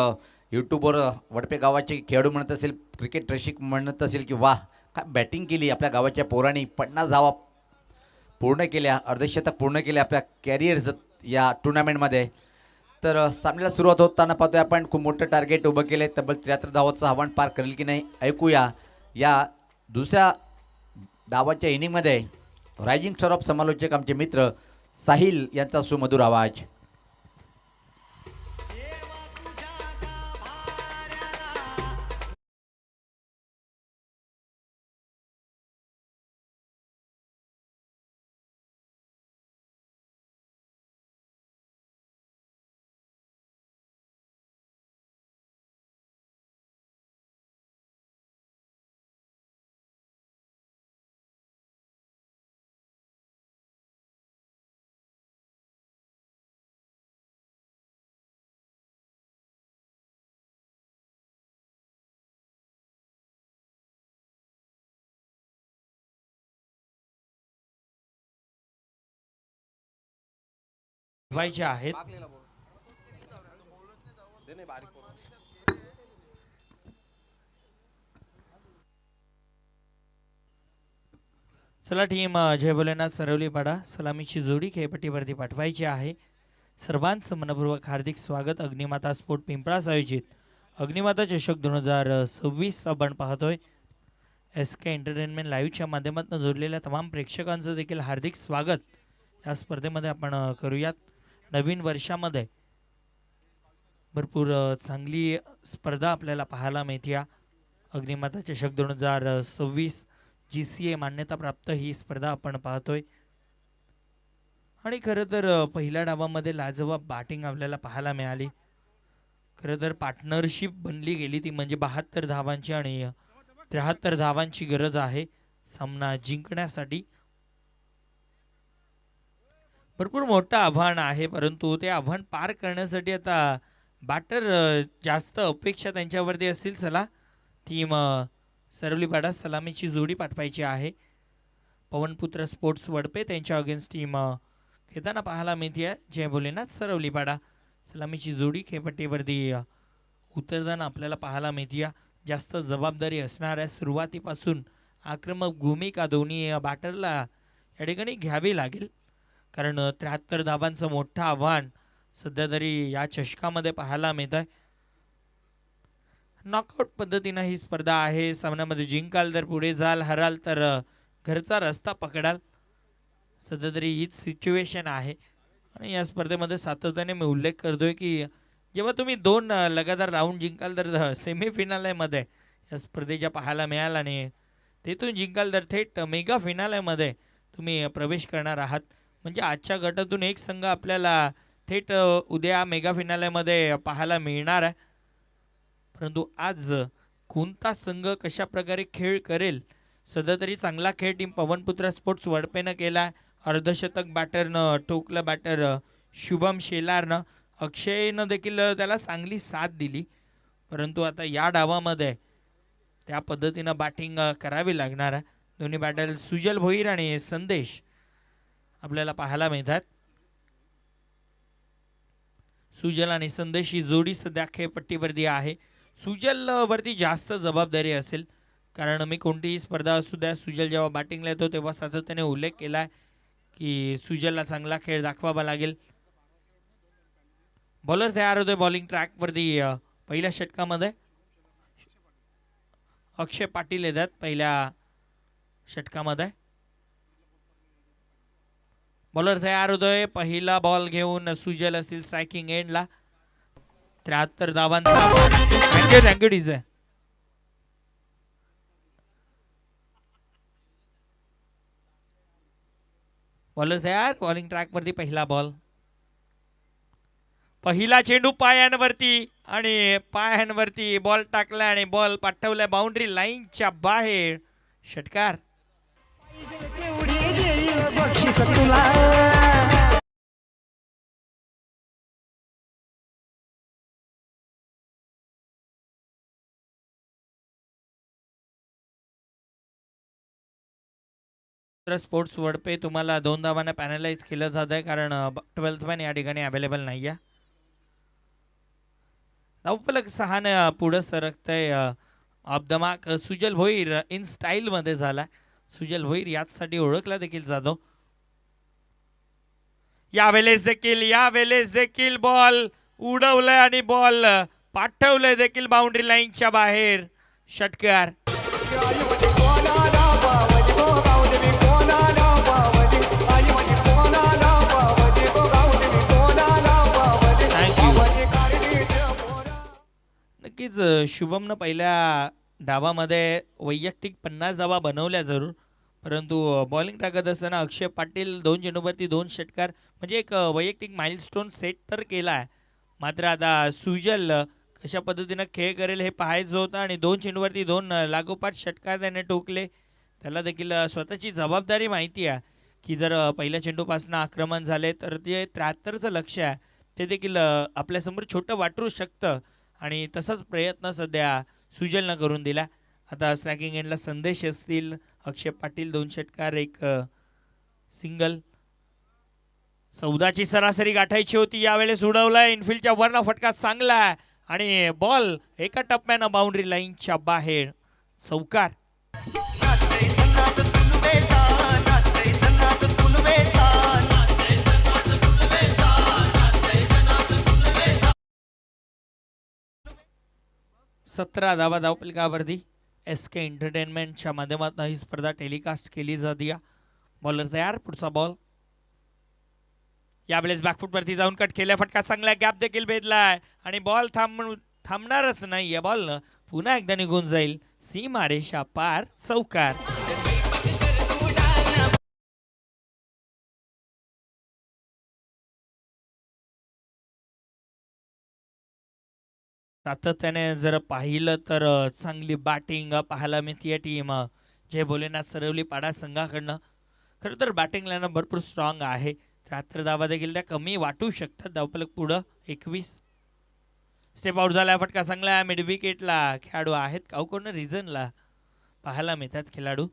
Speaker 1: यूट्यूबवर वडपे गावाचे खेळाडू म्हणत असेल, क्रिकेट रसिक म्हणत असेल की वाह काय बॅटिंग केली आपल्या गावाच्या पोरांनी. 50 धावा पूर्ण केल्या, अर्धशतक पूर्ण केल्या आपल्या कॅरियर्स या टुर्नामेंटमध्ये. तर सामन्याला सुरुवात होताना पाहतोय आपण खूप मोठं टार्गेट उभं केलं आहे. तब्बल 73 धावाचं आव्हान पार करेल की नाही ऐकूया या दुसऱ्या डावाच्या इनिंगमध्ये. रायझिंग स्टार ऑफ समालोचक आमचे मित्र साहिल यांचा सुमधुर आवाज.
Speaker 2: व्हायचे आहेत. चला टीम जय भोलेनाथ सरवलीपाडा सलामीची जोडी खेळपट्टीवरती पाठवायची आहे. सर्वांचं मनपूर्वक हार्दिक स्वागत. अग्निमाता स्पोर्ट पिंपळास आयोजित अग्निमाता चषक 2026 आपण पाहतोय. SK एंटरटेनमेंट लाईव्हच्या माध्यमातून जोडलेल्या तमाम प्रेक्षकांचं देखील हार्दिक स्वागत या स्पर्धेमध्ये आपण करूयात. नवीन वर्षामध्ये भरपूर चांगली स्पर्धा आपल्याला पाहायला मिळते. अग्निमाता चषक 2026 GCA मान्यताप्राप्त ही स्पर्धा आपण पाहतोय. आणि खरं तर पहिल्या डावामध्ये लाजवाब बॅटिंग आपल्याला पाहायला मिळाली. खरं तर पार्टनरशिप बनली गेली ती म्हणजे 72 धावांची आणि 73 धावांची गरज आहे सामना जिंकण्यासाठी. भरपूर मोठं आव्हान आहे परंतु ते आव्हान पार करण्यासाठी आता बॅटर जास्त अपेक्षा त्यांच्यावरती असतील. चला टीम सरवलीपाडा सलामीची जोडी पाठवायची आहे. पवनपुत्र स्पोर्ट्स वडपे त्यांच्या अगेन्स्ट टीम खेळताना पाहायला मिळते. जय भोलेनाथ सरवलीपाडा सलामीची जोडी खेळपट्टीवरती उतरताना आपल्याला पाहायला मिळते. जास्त जबाबदारी असणाऱ्या सुरुवातीपासून आक्रमक भूमिका दोन्ही बॅटरला या ठिकाणी घ्यावी लागेल कारण 73 धावांचं मोठं आव्हान सध्या तरी या चषकामध्ये पाहायला मिळत आहे. नॉकआउट पद्धतीनं ही स्पर्धा आहे. सामन्यामध्ये जिंकाल तर पुढे जाल, हराल तर घरचा रस्ता पकडाल. सध्या तरी हीच सिच्युएशन आहे आणि या स्पर्धेमध्ये सातत्याने मी उल्लेख करतोय की जेव्हा तुम्ही 2 लगातार राऊंड जिंकाल तर सेमीफिनालेमध्ये या स्पर्धेच्या पाहायला मिळाल आणि तेथून जिंकाल तर थेट मेगा फिनालेमध्ये तुम्ही प्रवेश करणार आहात. म्हणजे आजच्या गटातून एक संघ आपल्याला थेट उद्या मेगा फिनालेमध्ये पाहायला मिळणार आहे. परंतु आज कोणता संघ कशा प्रकारे खेळ करेल, सध्या तरी चांगला खेळ टीम पवनपुत्र स्पोर्ट्स वडपेनं केला. अर्धशतक बॅटरनं ठोकलं, बॅटर शुभम शेलारनं. अक्षयनं देखील त्याला चांगली साथ दिली. परंतु आता या डावामध्ये त्या पद्धतीनं बॅटिंग करावी लागणार आहे. दोन्ही बॅटर सुजल भोईर आणि संदेश आपल्याला पाहायला मिळतात. सुजल आणि संदेश ही जोडी सध्या खेळपट्टीवरती आहे. सुजल वरती जास्त जबाबदारी असेल, कारण मी कोणतीही स्पर्धा असू द्या, सुजल जेव्हा बॅटिंगला येतो तेव्हा सातत्याने उल्लेख केला आहे की सुजलला चांगला खेळ दाखवावा लागेल. बॉलर तयार होते बॉलिंग ट्रॅकवरती. पहिल्या षटकामध्ये अक्षय पाटील येतात पहिल्या षटकामध्ये. बॉलर तयार होतोय. पहिला बॉल घेऊन सुजल असतील स्ट्रायकिंग एंडला. 73 धावांचा. Thank you DJ. बॉलर तयार. बॉलिंग ट्रॅक वरती पहिला बॉल. पहिला चेंडू पायांवरती आणि पायांवरती बॉल टाकला आणि बॉल पाठवला बाउंड्री लाईनच्या बाहेर. षटकार. स्पोर्ट्स वडपे तुम्हाला 2 धावांना पॅनलाइज केलं जात आहे, कारण 12th मॅन या ठिकाणी अवेलेबल नाही आहे. धावफलक 6 पुढे सरकतंय. Off the mark Sujal Bhoir in style मध्ये झाला. सुजल भोईर यासाठी ओळखला देखील जातो. यावेळेस देखील बॉल उडवलाय आणि बॉल पाठवलंय देखील बाउंड्री लाईनच्या बाहेर. षटकार. नक्कीच शुभमनं पहिल्या डावामध्ये वैयक्तिक 50 धावा बनवल्या जरूर, परंतु बॉलिंग टाकत असताना अक्षय पाटील 2 चेंडूवरती 2 षटकार म्हणजे एक वैयक्तिक माइलस्टोन सेट तर केला आहे. मात्र आता सुजल कशा पद्धतीनं खेळ करेल हे पाहायचं होतं आणि 2 चेंडूवरती 2 लागोपाठ षटकार त्याने टोकले. त्याला देखील स्वतःची जबाबदारी माहिती आहे की जर पहिल्या चेंडूपासून आक्रमण झाले तर ते 73चं लक्ष आहे ते देखील आपल्यासमोर छोटं वाटू शकतं आणि तसाच प्रयत्न सध्या सुजलनं करून दिला. आता स्ट्रायकिंग एंडला संदेश असतील. अक्षय पाटील 2 षटकार 1 सिंगल. 14ची सरासरी गाठायची होती, यावेळेस उडवलाय. इनफिल्डच्या वरना फटका चांगला आणि बॉल एका टप्प्यानं बाउंड्री लाईनच्या बाहेर. चौकार. सतरा धावा धावपलकावरती. SK एंटरटेनमेंटच्या माध्यमातून ही स्पर्धा टेलिकास्ट केली जाते. बॉलर तयार. पुढचा बॉल. यावेळेस बॅकफुटवरती जाऊन कट केल्या. फटका चांगला. गॅप देखील भेदलाय आणि बॉल थांबणारच नाही. बॉल पुन्हा एकदा निघून जाईल. सीमारेषा पार. चौकार. सातत्याने जर पाहिलं तर चांगली बॅटिंग पाहायला मिळते टीम जय भोलेनाथ सरवली पाडा संघाकडनं. खरं तर बॅटिंग लाईन भरपूर स्ट्रॉंग आहे. 73 धावा देखील त्या कमी वाटू शकतात. धावफलक पुढं 21. स्टेप आउट झाला. फटका चांगला. मिड विकेटला खेळाडू आहेत काउकोर्नर रिझनला पाहायला मिळतात खेळाडू.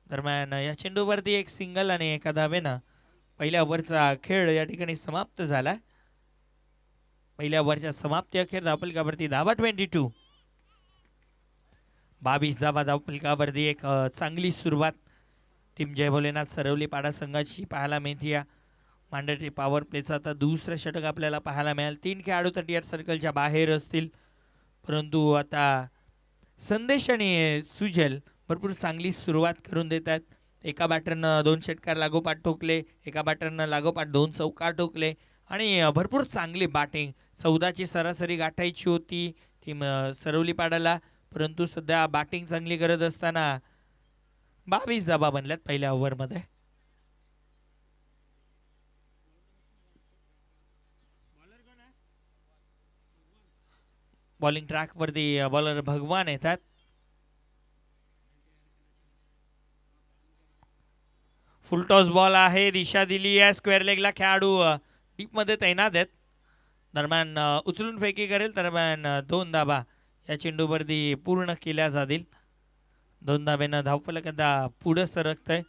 Speaker 2: दरम्यान या चेंडूवरती 1 सिंगल आणि 1 धावेनं पहिल्या ओव्हरचा खेळ या ठिकाणी समाप्त झाला. पहिल्या ओव्हरच्या समाप्ती अखेर धावफलकावरती धावा 22. 22 धावा धावफलकावरती. एक चांगली सुरुवात टीम जय भोलेनाथ सरवली पाडा संघाची पाहायला मिळते. मांडटी पॉवर प्लेचा आता दुसरं षटक आपल्याला पाहायला मिळेल. 3 खेळाडू 38 सर्कलच्या बाहेर असतील, परंतु आता संदेश आणि सुजल भरपूर चांगली सुरुवात करून देतात. एका बॅटरनं 2 षटकार लागोपाठ ठोकले, एका बॅटरनं लागोपाठ 2 चौकार ठोकले आणि भरपूर चांगली बॅटिंग. 14ची सरासरी गाठायची होती टीम सरवली पाडाला, परंतु सध्या बॅटिंग चांगली करत असताना 22 धावा बनल्यात पहिल्या ओव्हरमध्ये. बॉलिंग ट्रॅकवरती बॉलर भगवान येतात. फुल टॉस बॉल आहे, दिशा दिली आहे स्क्वेअर लेगला. खेळाडू डीप मध्ये तैनात आहेत. दरम्यान उचलून फेकी करेल. दरम्यान 2 धाबा या चेंडूवरती पूर्ण केल्या जातील. 2 धाब्यानं धावफलक आता पुढे सरकतंय.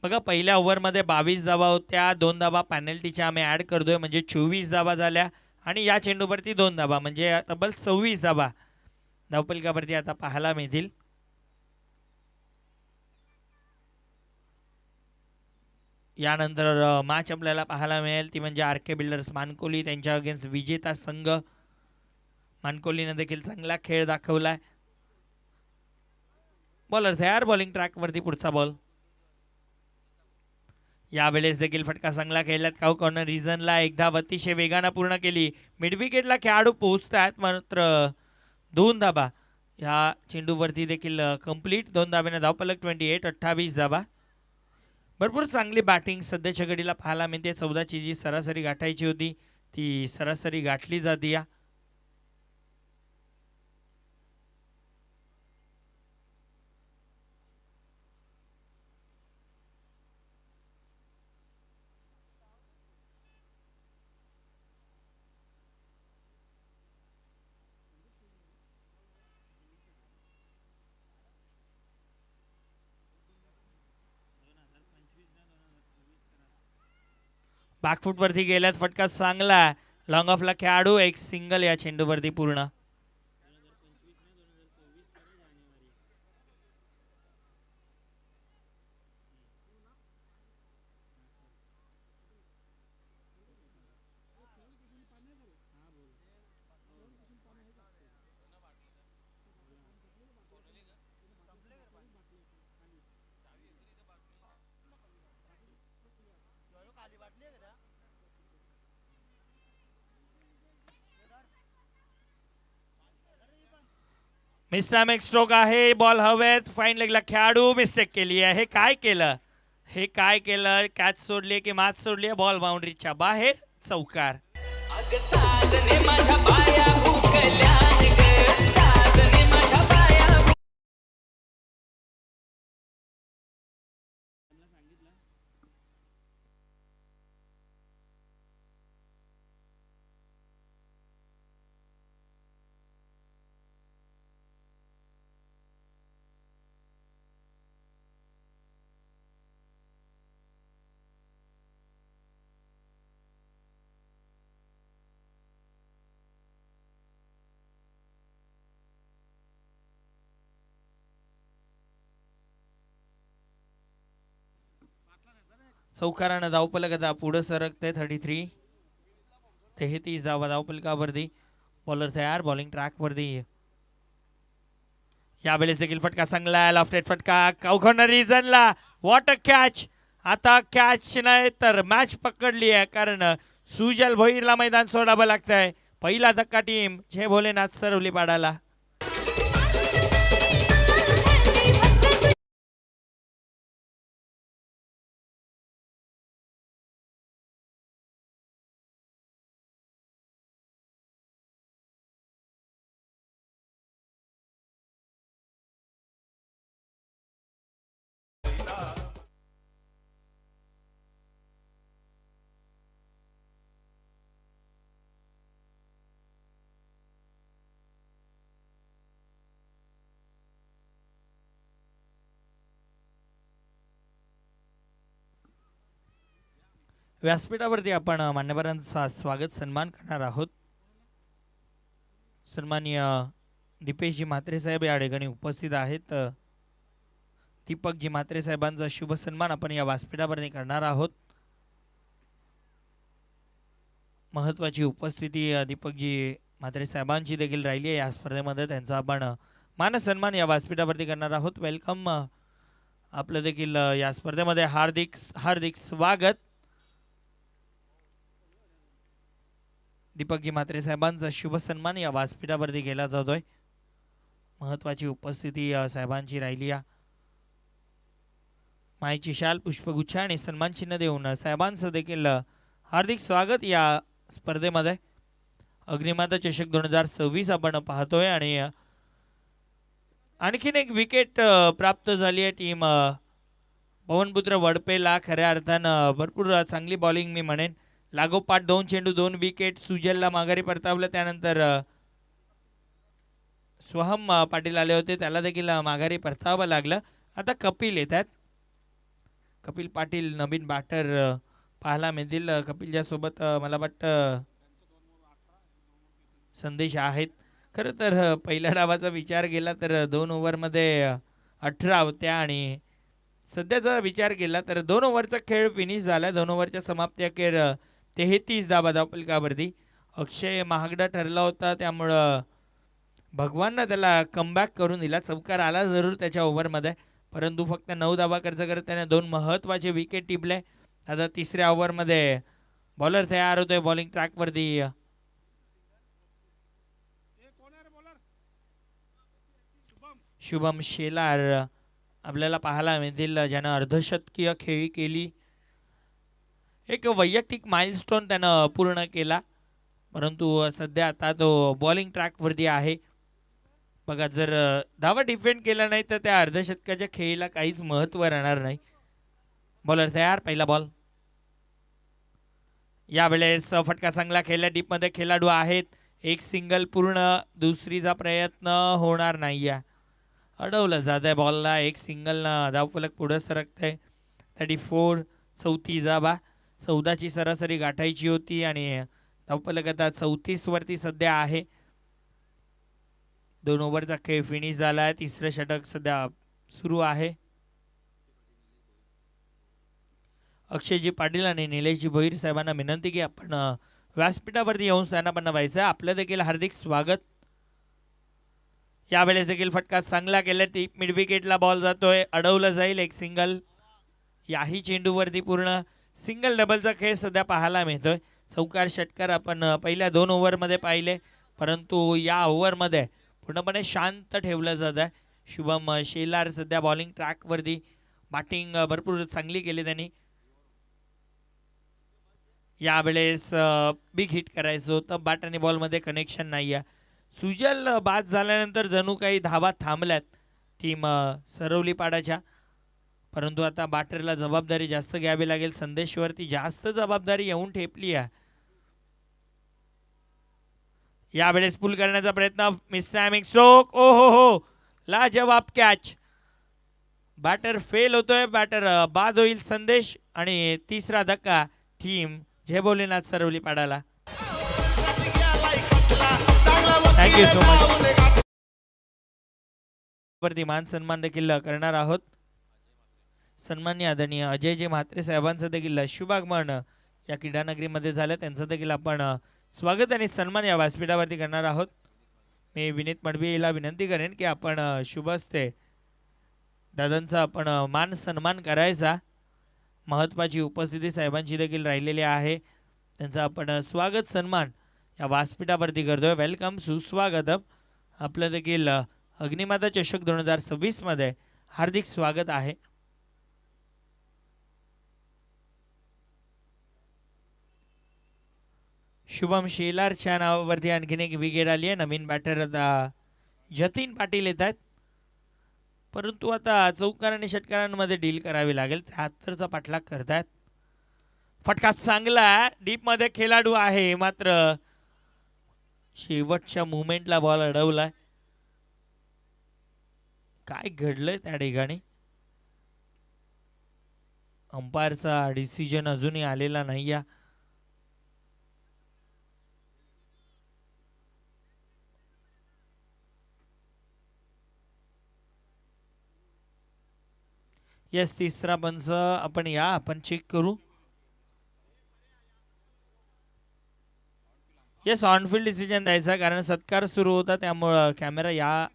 Speaker 2: बघा पहिल्या ओव्हरमध्ये 22 धाबा होत्या, 2 धाबा पॅनल्टीच्या आम्ही ॲड करतोय म्हणजे 24 धाबा झाल्या आणि या चेंडूवरती 2 धाबा म्हणजे तब्बल 26 धाबा धावफलकावरती आता पाहायला मिळतील. यानंतर मॅच आपल्याला पाहायला मिळेल ती म्हणजे आर के बिल्डर्स मानकोली त्यांच्या अगेन्स्ट विजेता संघ. मानकोलीने देखील चांगला खेळ दाखवलाय. बॉलर तयार, बॉलिंग ट्रॅकवरती पुढचा बॉल. यावेळेस देखील फटका चांगला खेळल्यात काऊ कॉर्नर रिजनला. एक धाव अतिशय वेगानं पूर्ण केली. मिड विकेटला खेळाडू पोहोचतात मात्र 2 धाबा ह्या चेंडूवरती देखील कंप्लीट. 2 धाब्याने धावफलक 28 धाबा. भरपूर चांगली बॅटिंग सध्याच्या घडीला पाहायला मिळते. 14ची जी सरासरी गाठायची होती ती सरासरी गाठली जाते. या बॅकफूटवरती गेल्यात, फटका चांगला. लॉंग ऑफला खेळाडू, एक सिंगल या चेंडूवरती पूर्ण. मिस्टर एक स्ट्रोक आहे, बॉल हवेत. फाईन लेगला खेळाडू मिस्टेक केली आहे. हे काय केलं, हे काय केलं? कॅच सोडली की मॅच सोडली? बॉल बाउंड्रीच्या बाहेर, चौकार. चौकारानं धावफलक आता पुढे सरकते. 33 धावा धावफलकावरती. बॉलर तयार, बॉलिंग ट्रॅकवरती. यावेळेस देखील फटका चांगला. लॉफ्टेड फटका कॉर्नर रिजनला. What a catch. आता कॅच नाही तर मॅच पकडली आहे कारण सुजल भोईरला मैदान सोडावं लागतंय. पहिला धक्का टीम जय भोलेनाथ सरवली पाडाला. व्यासपीठावरती आपण मान्यवरांचा स्वागत सन्मान करणार आहोत. सन्माननीय दीपेशजी म्हात्रे साहेब या ठिकाणी उपस्थित आहेत. दीपकजी म्हात्रे साहेबांचा शुभ सन्मान आपण या व्यासपीठावरती करणार आहोत. महत्वाची उपस्थिती दीपकजी म्हात्रे साहेबांची देखील राहिली आहे या स्पर्धेमध्ये. त्यांचा आपण मान सन्मान या व्यासपीठावरती करणार आहोत. वेलकम. आपलं देखील या स्पर्धेमध्ये हार्दिक हार्दिक स्वागत. दीपकजी म्हात्रे साहेबांचा शुभ सन्मान या व्यासपीठावरती केला जातोय. महत्वाची उपस्थिती साहेबांची राहिली. मायेची शाल, पुष्पगुच्छ आणि सन्मान चिन्ह देऊन साहेबांचं देखील हार्दिक स्वागत या स्पर्धेमध्ये. अग्निमाता चषक 2026 आपण पाहतोय आणि आणखीन एक विकेट प्राप्त झाली आहे टीम पवनपुत्र वडपेला. खऱ्या अर्थानं भरपूर चांगली बॉलिंग मी म्हणेन. लागोपाठ 2 चेंडू 2 विकेट. सुजलला माघारी परतावलं. त्यानंतर स्वहम पाटील आले होते, त्याला देखील माघारी परतावं लागलं. आता कपिल येत आहेत. कपिल पाटील नवीन बॅटर पाहायला मिळतील. कपिलच्या सोबत मला वाटतं संदेश आहेत. खरं तर पहिल्या डावाचा विचार केला तर 2 ओव्हरमध्ये 18 होत्या आणि सध्याचा विचार केला तर 2 ओव्हरचा खेळ फिनिश झाला. 2 ओव्हरच्या समाप्ती अखेर 33 धावा धावफलकावरती. अक्षय महागडा ठरला होता, त्यामुळं भगवाननं त्याला कमबॅक करून दिला. चौकार आला जरूर त्याच्या ओव्हरमध्ये, परंतु फक्त 9 धावा खर्च करत त्याने 2 महत्त्वाचे विकेट टिपले. आता तिसऱ्या ओव्हरमध्ये बॉलर तयार होतोय बॉलिंग ट्रॅकवरती. शुभम शेलार आपल्याला पाहायला मिळतील, ज्यानं अर्धशतकीय खेळी केली. एक वैयक्तिक माइलस्टोन त्यानं पूर्ण केला, परंतु सध्या आता तो बॉलिंग ट्रॅकवरती आहे. बघा, जर धावा डिफेंड केला नाही तर त्या अर्धशतकाच्या खेळीला काहीच महत्त्व राहणार नाही. बॉलर तयार, पहिला बॉल. यावेळेस फटका चांगला खेळला, डीपमध्ये खेळाडू आहेत. एक सिंगल पूर्ण, दुसरीचा प्रयत्न होणार नाही. अडवलं जात आहे बॉलला. एक सिंगल धावफलक पुढं सरकतंय. 34, चौथी जाबा. 14ची सरासरी गाठायची होती आणि धावफलक आता 34 वरती सध्या आहे. 2 ओव्हरचा खेळ फिनिश झाला आहे. तिसरं षटक सध्या सुरू आहे. अक्षयजी पाटील आणि निलेशजी भोईर साहेबांना विनंती की आपण व्यासपीठावरती येऊन स्थानापन्न व्हायचं. आपलं देखील हार्दिक स्वागत. यावेळेस देखील फटका चांगला केला. टीप मिड विकेटला बॉल जातोय, अडवलं जाईल. एक सिंगल. याही चेंडूवरती पूर्ण सिंगल डबलचा खेळ सध्या पाहायला मिळतोय. चौकार षटकार आपण पहिल्या 2 ओव्हरमध्ये पाहिले, परंतु या ओव्हरमध्ये पूर्णपणे शांत ठेवलं जात आहे. शुभम शेलार सध्या बॉलिंग ट्रॅकवरती. बॅटिंग भरपूर चांगली केली त्यांनी. यावेळेस बिग हिट करायचं होतं, बॅट आणि बॉलमध्ये कनेक्शन नाही आहे. सुजल बाद झाल्यानंतर जणू काही धावा थांबल्यात टीम सरवलीपाडाच्या, परंतु आता बॅटरला जबाबदारी जास्त घ्यावी लागेल. संदेशवरती जास्त जबाबदारी येऊन ठेपली आहे. यावेळेस पुल करण्याचा प्रयत्न, मिस टायमिंग स्ट्रोक. ओ हो, लाजवाब कॅच. बॅटर फेल होतोय, बॅटर बाद होईल. संदेश आणि तिसरा धक्का टीम जय भोलेनाथ सरवलीपाडाला. Thank you so much. वरती मान सन्मान देखील करणार आहोत. सन्माननीय आदरणीय अजयजी म्हात्रे साहेबांचं देखील शुभागमन या क्रीडानगरीमध्ये झालं. त्यांचं देखील आपण स्वागत आणि सन्मान या व्यासपीठावरती करणार आहोत. मी विनीत मडवीला विनंती करेन की आपण शुभ हस्ते दादांचा आपण मान सन्मान करायचा. महत्त्वाची उपस्थिती साहेबांची देखील राहिलेली आहे. त्यांचं आपण स्वागत सन्मान या व्यासपीठावरती करतोय. वेलकम, सुस्वागतम. आपलं देखील अग्निमाता चषक 2026 मध्ये हार्दिक स्वागत आहे. शुभम शेलारच्या नावावरती आणखीन एक विकेट आली आहे. नवीन बॅटर आता जतीन पाटील येत आहेत, परंतु आता चौकार आणि षटकारांमध्ये डील करावी लागेल. 73चा पाठलाग करतायत. फटका चांगला, डीपमध्ये खेळाडू आहे, मात्र शेवटच्या मुवमेंटला बॉल अडवलाय. काय घडलंय त्या ठिकाणी? अंपायरचा डिसिजन अजूनही आलेला नाही. येस, तिसरा पंच आपण चेक करू. येस, ऑनफिल्ड डिसिजन द्यायचा, कारण सत्कार सुरू होता, त्यामुळं कॅमेरा या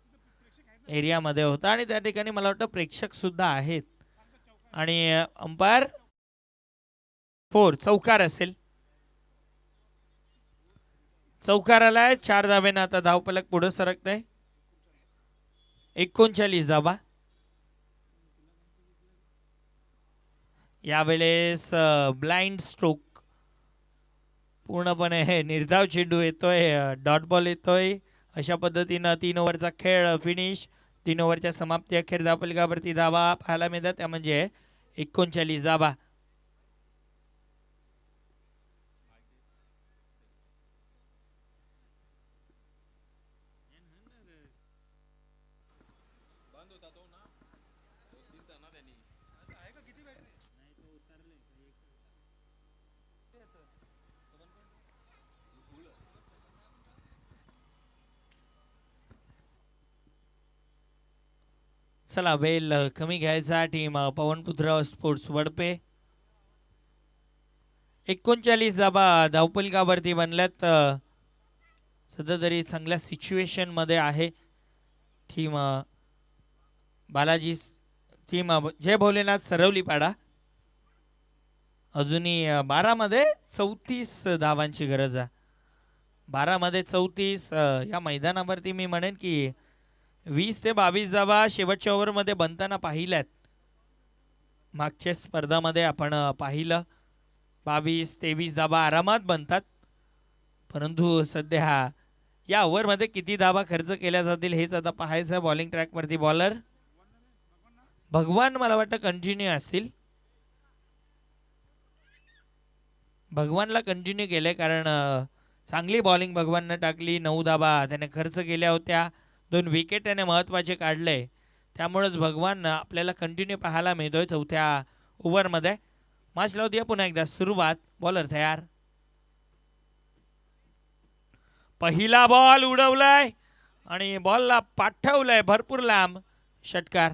Speaker 2: एरियामध्ये होता आणि त्या ठिकाणी मला वाटतं प्रेक्षक सुद्धा आहेत. आणि अंपायर 4 चौकार असेल. चौकार आलाय. 4 धावेनं आता धावफलक पुढे सरकतंय. 39 धावा. यावेळेस ब्लाइंड स्ट्रोक पूर्णपणे हे निर्धाव चेंडू येतोय, डॉट बॉल येतोय. अशा पद्धतीनं 3 ओव्हरचा खेळ फिनिश. 3 ओव्हरच्या समाप्ती अखेर धावफलकावरती धावा पाहायला मिळतात, त्या म्हणजे 39 धावा. चला वेल कमी घ्यायचा टीम पवनपुत्र स्पोर्ट्स वडपे. 39 धाबा धावपलकावरती बनल्यात. सध्या तरी चांगल्या सिच्युएशन मध्ये आहे टीम बालाजी, टीम जय भोलेनाथ सरवलीपाडा. अजूनही 12 मध्ये 34 धावांची गरज आहे. 12 मध्ये 34 या मैदानावरती मी म्हणेन की 20 ते 22 धावा शेवटच्या ओव्हरमध्ये बनताना पाहिल्यात. मागच्या स्पर्धामध्ये आपण पाहिलं 22-23 धावा आरामात बनतात, परंतु सध्या या ओव्हरमध्ये किती धावा खर्च केल्या जातील हेच आता पाहायचं आहे. बॉलिंग ट्रॅकवरती बॉलर भगवान मला वाटतं कंटिन्यू असतील. भगवानला कंटिन्यू केले कारण चांगली बॉलिंग भगवाननं टाकली. 9 धावा त्याने खर्च केल्या होत्या, 2 विकेट त्याने महत्त्वाचे काढले, त्यामुळेच भगवान आपल्याला कंटिन्यू पाहायला मिळतोय चौथ्या ओव्हरमध्ये. मॅच लावूया पुन्हा एकदा सुरुवात. बॉलर तयार. पहिला बॉल उडवलाय आणि बॉलला पाठवलंय भरपूर लांब. षटकार.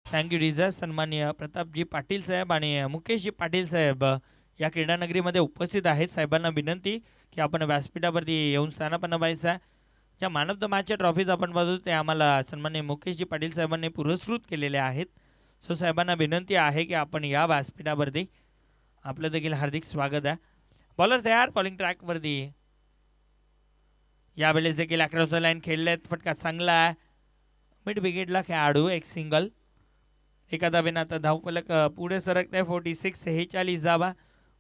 Speaker 2: थँक्यू डीजर. सन्माननीय प्रतापजी पाटील साहेब आणि मुकेशजी पाटील साहेब या क्रीडानगरीमध्ये उपस्थित आहेत. साहेबांना विनंती की आपण व्यासपीठावरती येऊन स्थानापन्न व्हायचं आहे. ज्या मॅन ऑफ द मॅचच्या ट्रॉफीज आपण बघतो ते आम्हाला सन्माननीय मुकेशजी पाटील साहेबांनी पुरस्कृत केलेले आहेत. सो साहेबांना विनंती आहे की आपण या व्यासपीठावरती. आपलं देखील हार्दिक स्वागत आहे. बॉलर तयार बॉलिंग ट्रॅकवरती. यावेळेस देखील अक्रॉस द लाईन खेळलेत. फटका चांगला आहे. मिड विकेटला खेळाडू एक सिंगल. एका धावेनं आता धावफलक पुढे सरकते. 46 धावा.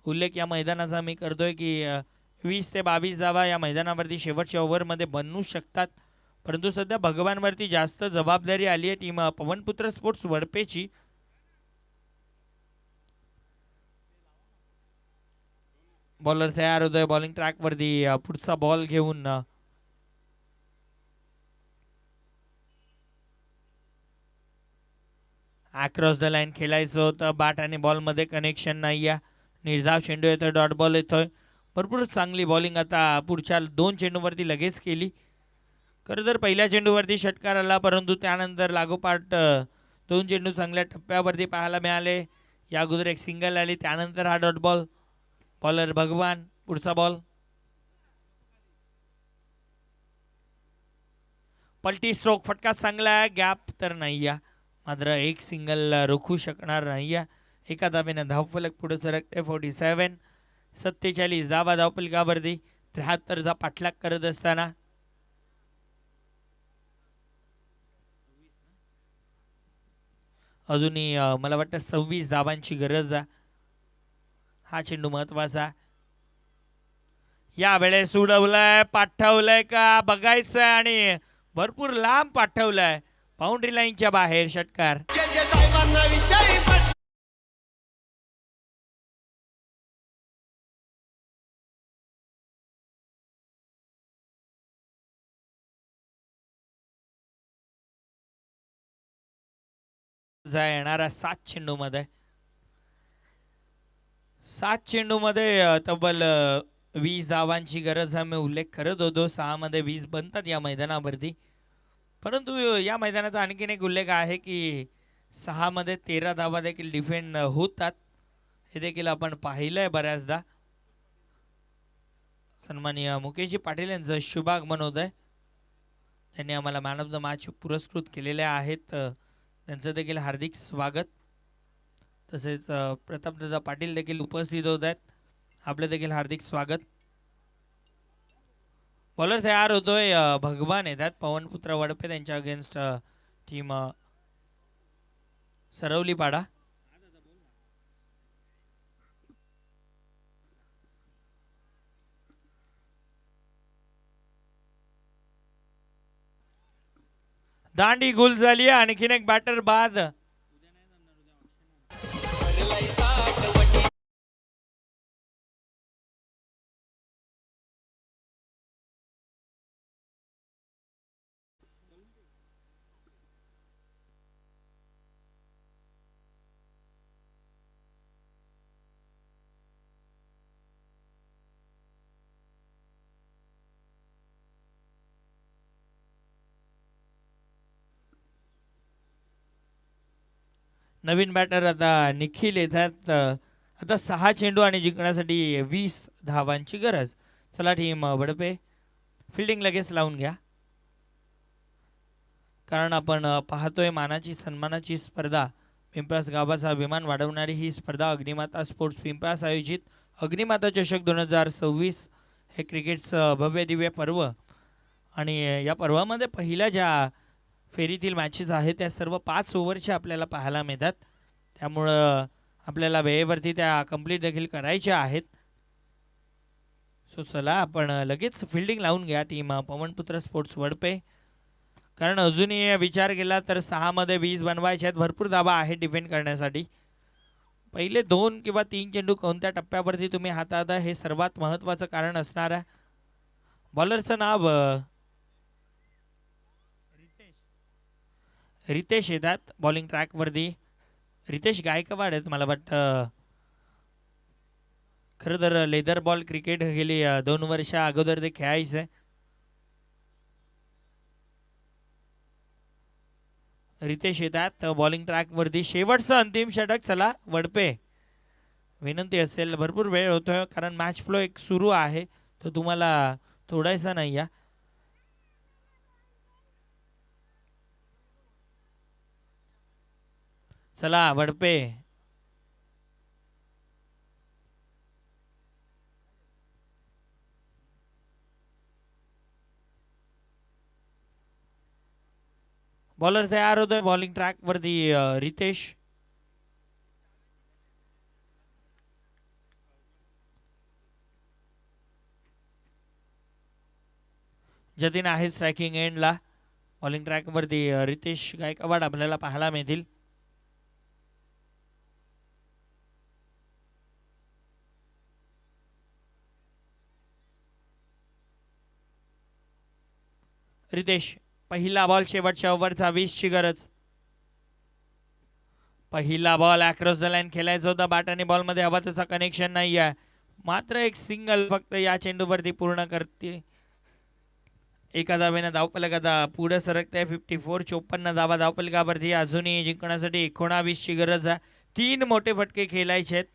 Speaker 2: उल्लेख या मैदानाचा मी करतोय की 20 ते 22 धावा या मैदानावरती शेवटच्या ओव्हरमध्ये बनू शकतात, परंतु सध्या भगवानवरती जास्त जबाबदारी आली आहे टीम पवनपुत्र स्पोर्ट्स वडपेची. बॉलर तयार होतोय बॉलिंग ट्रॅकवरती. पुढचा बॉल घेऊन अक्रॉस द लाईन खेळायचं होतं. बॅट आणि बॉलमध्ये कनेक्शन नाही आहे. निर्धाव चेंडू येतोय, डॉट बॉल येतोय. भरपूर चांगली बॉलिंग आता पुढच्या 2 चेंडूवरती लगेच केली. खरं तर पहिल्या चेंडूवरती षटकार आला, परंतु त्यानंतर लागोपाठ 2 चेंडू चांगल्या टप्प्यावरती पाहायला मिळाले. या अगोदर एक सिंगल आली, त्यानंतर हा डॉट बॉल. बॉलर भगवान. पुढचा बॉल. पलटी स्ट्रोक. फटका चांगला आहे. गॅप तर नाही आहे, मात्र एक सिंगल रोखू शकणार नाही आहे. एका धावेनं धावफलक पुढे सरकते. 47 धावा धावफलकावरती. 73चा पाठलाग करत असताना अजूनही मला वाटतं 26 धावांची गरज आहे. हा चेंडू महत्वाचा. यावेळेस उडवलाय, पाठवलंय का बघायचं आणि भरपूर लांब पाठवलंय. बाउंड्री लाईनच्या बाहेर. षटकार. येणारा 7 चेंडूमध्ये 7 चेंडूमध्ये तब्बल 20 धावांची गरज आहे. मी उल्लेख करत होतो 6 मध्ये 20 बनतात या मैदानावरती, परंतु या मैदानाचा आणखीन एक उल्लेख आहे की 6 मध्ये 13 धावा देखील डिफेंड होतात. हे देखील आपण पाहिलंय बऱ्याचदा. सन्माननीय मुकेशजी पाटील यांचं शुभागमन होत आहे. त्यांनी आम्हाला मॅन ऑफ द मॅच पुरस्कृत केलेले आहेत. त्यांचं देखील हार्दिक स्वागत. तसेच प्रतापदादा पाटील देखील उपस्थित होत आहेत. आपले देखील हार्दिक स्वागत. बॉलर तयार होतोय भगवान येतात पवनपुत्र वडपे त्यांच्या अगेन्स्ट टीम सरवली पाडा. दांडी गुल झाली, आणखीन एक बॅटर बाद. नवीन बॅटर आता निखिल येतात. आता 6 चेंडू आणि जिंकण्यासाठी 20 धावांची गरज. चला टीम वडपे फिल्डिंग लगेच लावून घ्या, कारण आपण पाहतोय मानाची सन्मानाची स्पर्धा. पिंपळास गावाचा अभिमान वाढवणारी ही स्पर्धा अग्निमाता स्पोर्ट्स पिंपळास आयोजित अग्निमाता चषक 2026 हे क्रिकेटचं भव्य दिव्य पर्व. आणि या पर्वामध्ये पहिल्या ज्या फेरीतील मॅचेस आहेत त्या सर्व 5 ओव्हरच्या आपल्याला पाहायला मिळतात. त्यामुळं आपल्याला वेळेवरती त्या कंप्लीट देखील करायच्या आहेत. सो चला आपण लगेच फिल्डिंग लावून घ्या टीम पवनपुत्र स्पोर्ट्स वडपे, कारण अजूनही विचार केला तर 6 मध्ये 20 बनवायचे आहेत. भरपूर धावा आहेत डिफेंड करण्यासाठी. पहिले 2 किंवा 3 चेंडू कोणत्या टप्प्यावरती तुम्ही हाताळता हे सर्वात महत्त्वाचं कारण असणार आहे. बॉलरचं नाव रितेश येतात बॉलिंग ट्रॅकवरती. रितेश गायकवाड आहेत मला वाटतं. खरं तर लेदर बॉल क्रिकेट गेली 2 वर्षा अगोदर ते खेळायचं. रितेश येतात बॉलिंग ट्रॅकवरती. शेवटचं अंतिम षटक. चला वडपे, विनंती असेल, भरपूर वेळ होतोय कारण मॅच फ्लो एक सुरू आहे तो तुम्हाला तोडायचा नाही आहे. चला वडपे बॉलर तयार होतोय बॉलिंग ट्रॅक वरती. रितेश जतीन आहे स्ट्रायकिंग एंडला. बॉलिंग ट्रॅक वरती रितेश गायकवाड आपल्याला पाहायला मिळतील. रितेश पहिला बॉल शेवटच्या ओव्हरचा 20 ची गरज. पहिला बॉल अक्रॉस द लाईन खेळायचा होता. बॅट आणि बॉल मध्ये हवा तसा कनेक्शन नाही आहे. मात्र एक सिंगल फक्त या चेंडूवरती पूर्ण करते. एका धावेनं धावफलक आता पुढे सरकते. 54 54 धावा धावफलकावरती. अजूनही जिंकण्यासाठी 19 ची गरज आहे. 3 मोठे फटके खेळायचे आहेत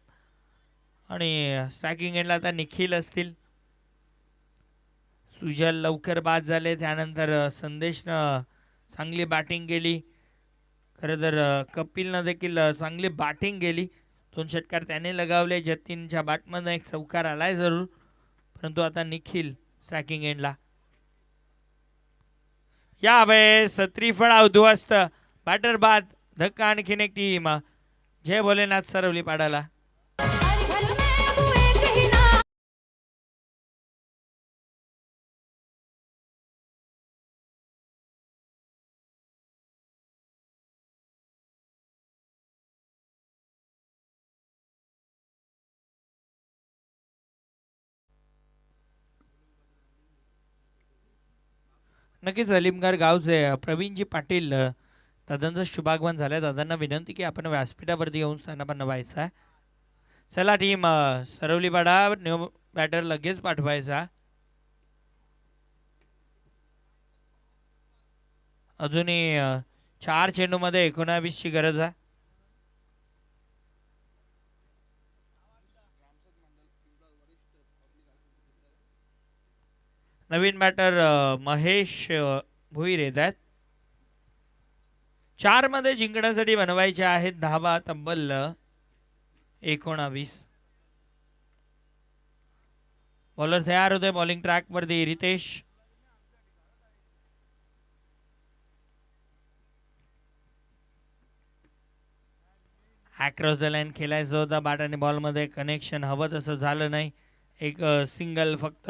Speaker 2: आणि स्ट्रायकिंग एंडला आता निखिल असतील. सुजल लवकर बाद झाले. त्यानंतर संदेशनं चांगली बॅटिंग केली. खरं तर कपिलनं देखील चांगली बॅटिंग केली. 2 षटकार त्याने लगावले. जतीनच्या बॅटमधनं एक चौकार आलाय जरूर, परंतु आता निखिल स्ट्रायकिंग एंडला. यावेळेस त्रिफळा उद्ध्वस्त. बॅटर बाद. धक्का आणखीन एक टीम. जय भोलेनाथ सरवली पाडाला. नक्कीच अलिमगार गावचे प्रवीणजी पाटील दादांचं शुभागमन झालंय. दादांना विनंती की आपण व्यासपीठावरती येऊन स्थानापन्न व्हायचं आहे. चला टीम सरवलीपाडा न्यू बॅटर लगेच पाठवायचा. अजूनही 4 चेंडूमध्ये 19 ची गरज आहे. नवीन बॅटर महेश भुईर येत आहेत. 4 मध्ये जिंकण्यासाठी बनवायचे आहेत धावा तब्बल 19. बॉलर तयार होते बॉलिंग ट्रॅक वरती. रितेश अक्रॉस द लाईन खेळायचं होतं. बॅट आणि बॉलमध्ये कनेक्शन हवं तसं झालं नाही. एक सिंगल फक्त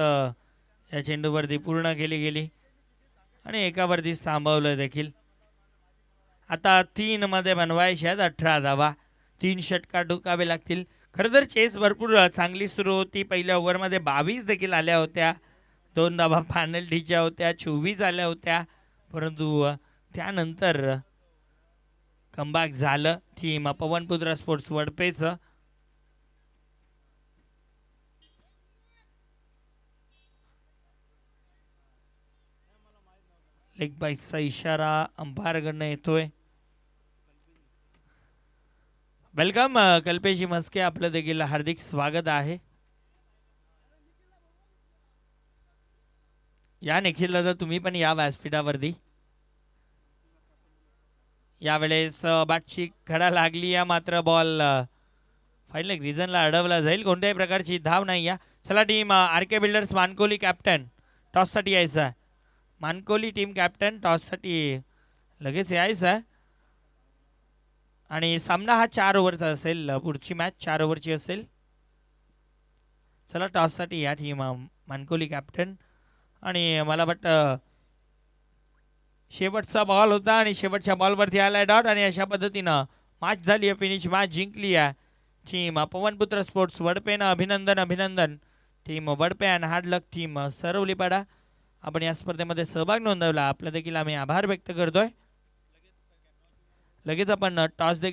Speaker 2: या चेंडूवरती पूर्ण केली गेली आणि एकावरतीच थांबवलं देखील. आता 3 मध्ये बनवायचे आहेत 18 धावा. 3 षटकार ठोकावे लागतील. खरं तर चेस भरपूर चांगली सुरू होती. पहिल्या ओव्हरमध्ये 22 देखील आल्या होत्या. 2 धावा पेनल्टीच्या होत्या. 24 आल्या होत्या. परंतु त्यानंतर कमबॅक झालं टीम पवनपुत्र स्पोर्ट्स वडपेचं. लेग बाईसचा इशारा अंपायरकडनं येतोय. वेलकम कल्पेशजी मस्के, आपलं देखील हार्दिक स्वागत आहे. या निखिल दादा, तुम्ही पण या व्यासपीठावरती. यावेळेस बॅटची खडा लागली या, मात्र बॉल फायनल रिझनला अडवला जाईल. कोणत्याही प्रकारची धाव नाही या. चला टीम आर के बिल्डर्स मानकोली कॅप्टन टॉससाठी यायचं आहे. मानकोली टीम कॅप्टन टॉससाठी लगेच यायचं आहे. आणि सामना हा 4 ओव्हरचा असेल. पुढची मॅच 4 ओव्हरची असेल. चला टॉससाठी या टीम मानकोली कॅप्टन. आणि मला वाटतं शेवटचा बॉल होता आणि शेवटच्या बॉलवरती आलाय डॉट. आणि अशा पद्धतीनं मॅच झाली आहे फिनिश. मॅच जिंकली आहे टीम पवनपुत्र स्पोर्ट्स वडपेनं. अभिनंदन अभिनंदन team Wadpe and hard luck team Sarwalipada. आपण या स्पर्धेमध्ये सहभाग नोंदवला, आपला देखील आम्ही आभार व्यक्त करतोय. लगेच आपण टॉस देखील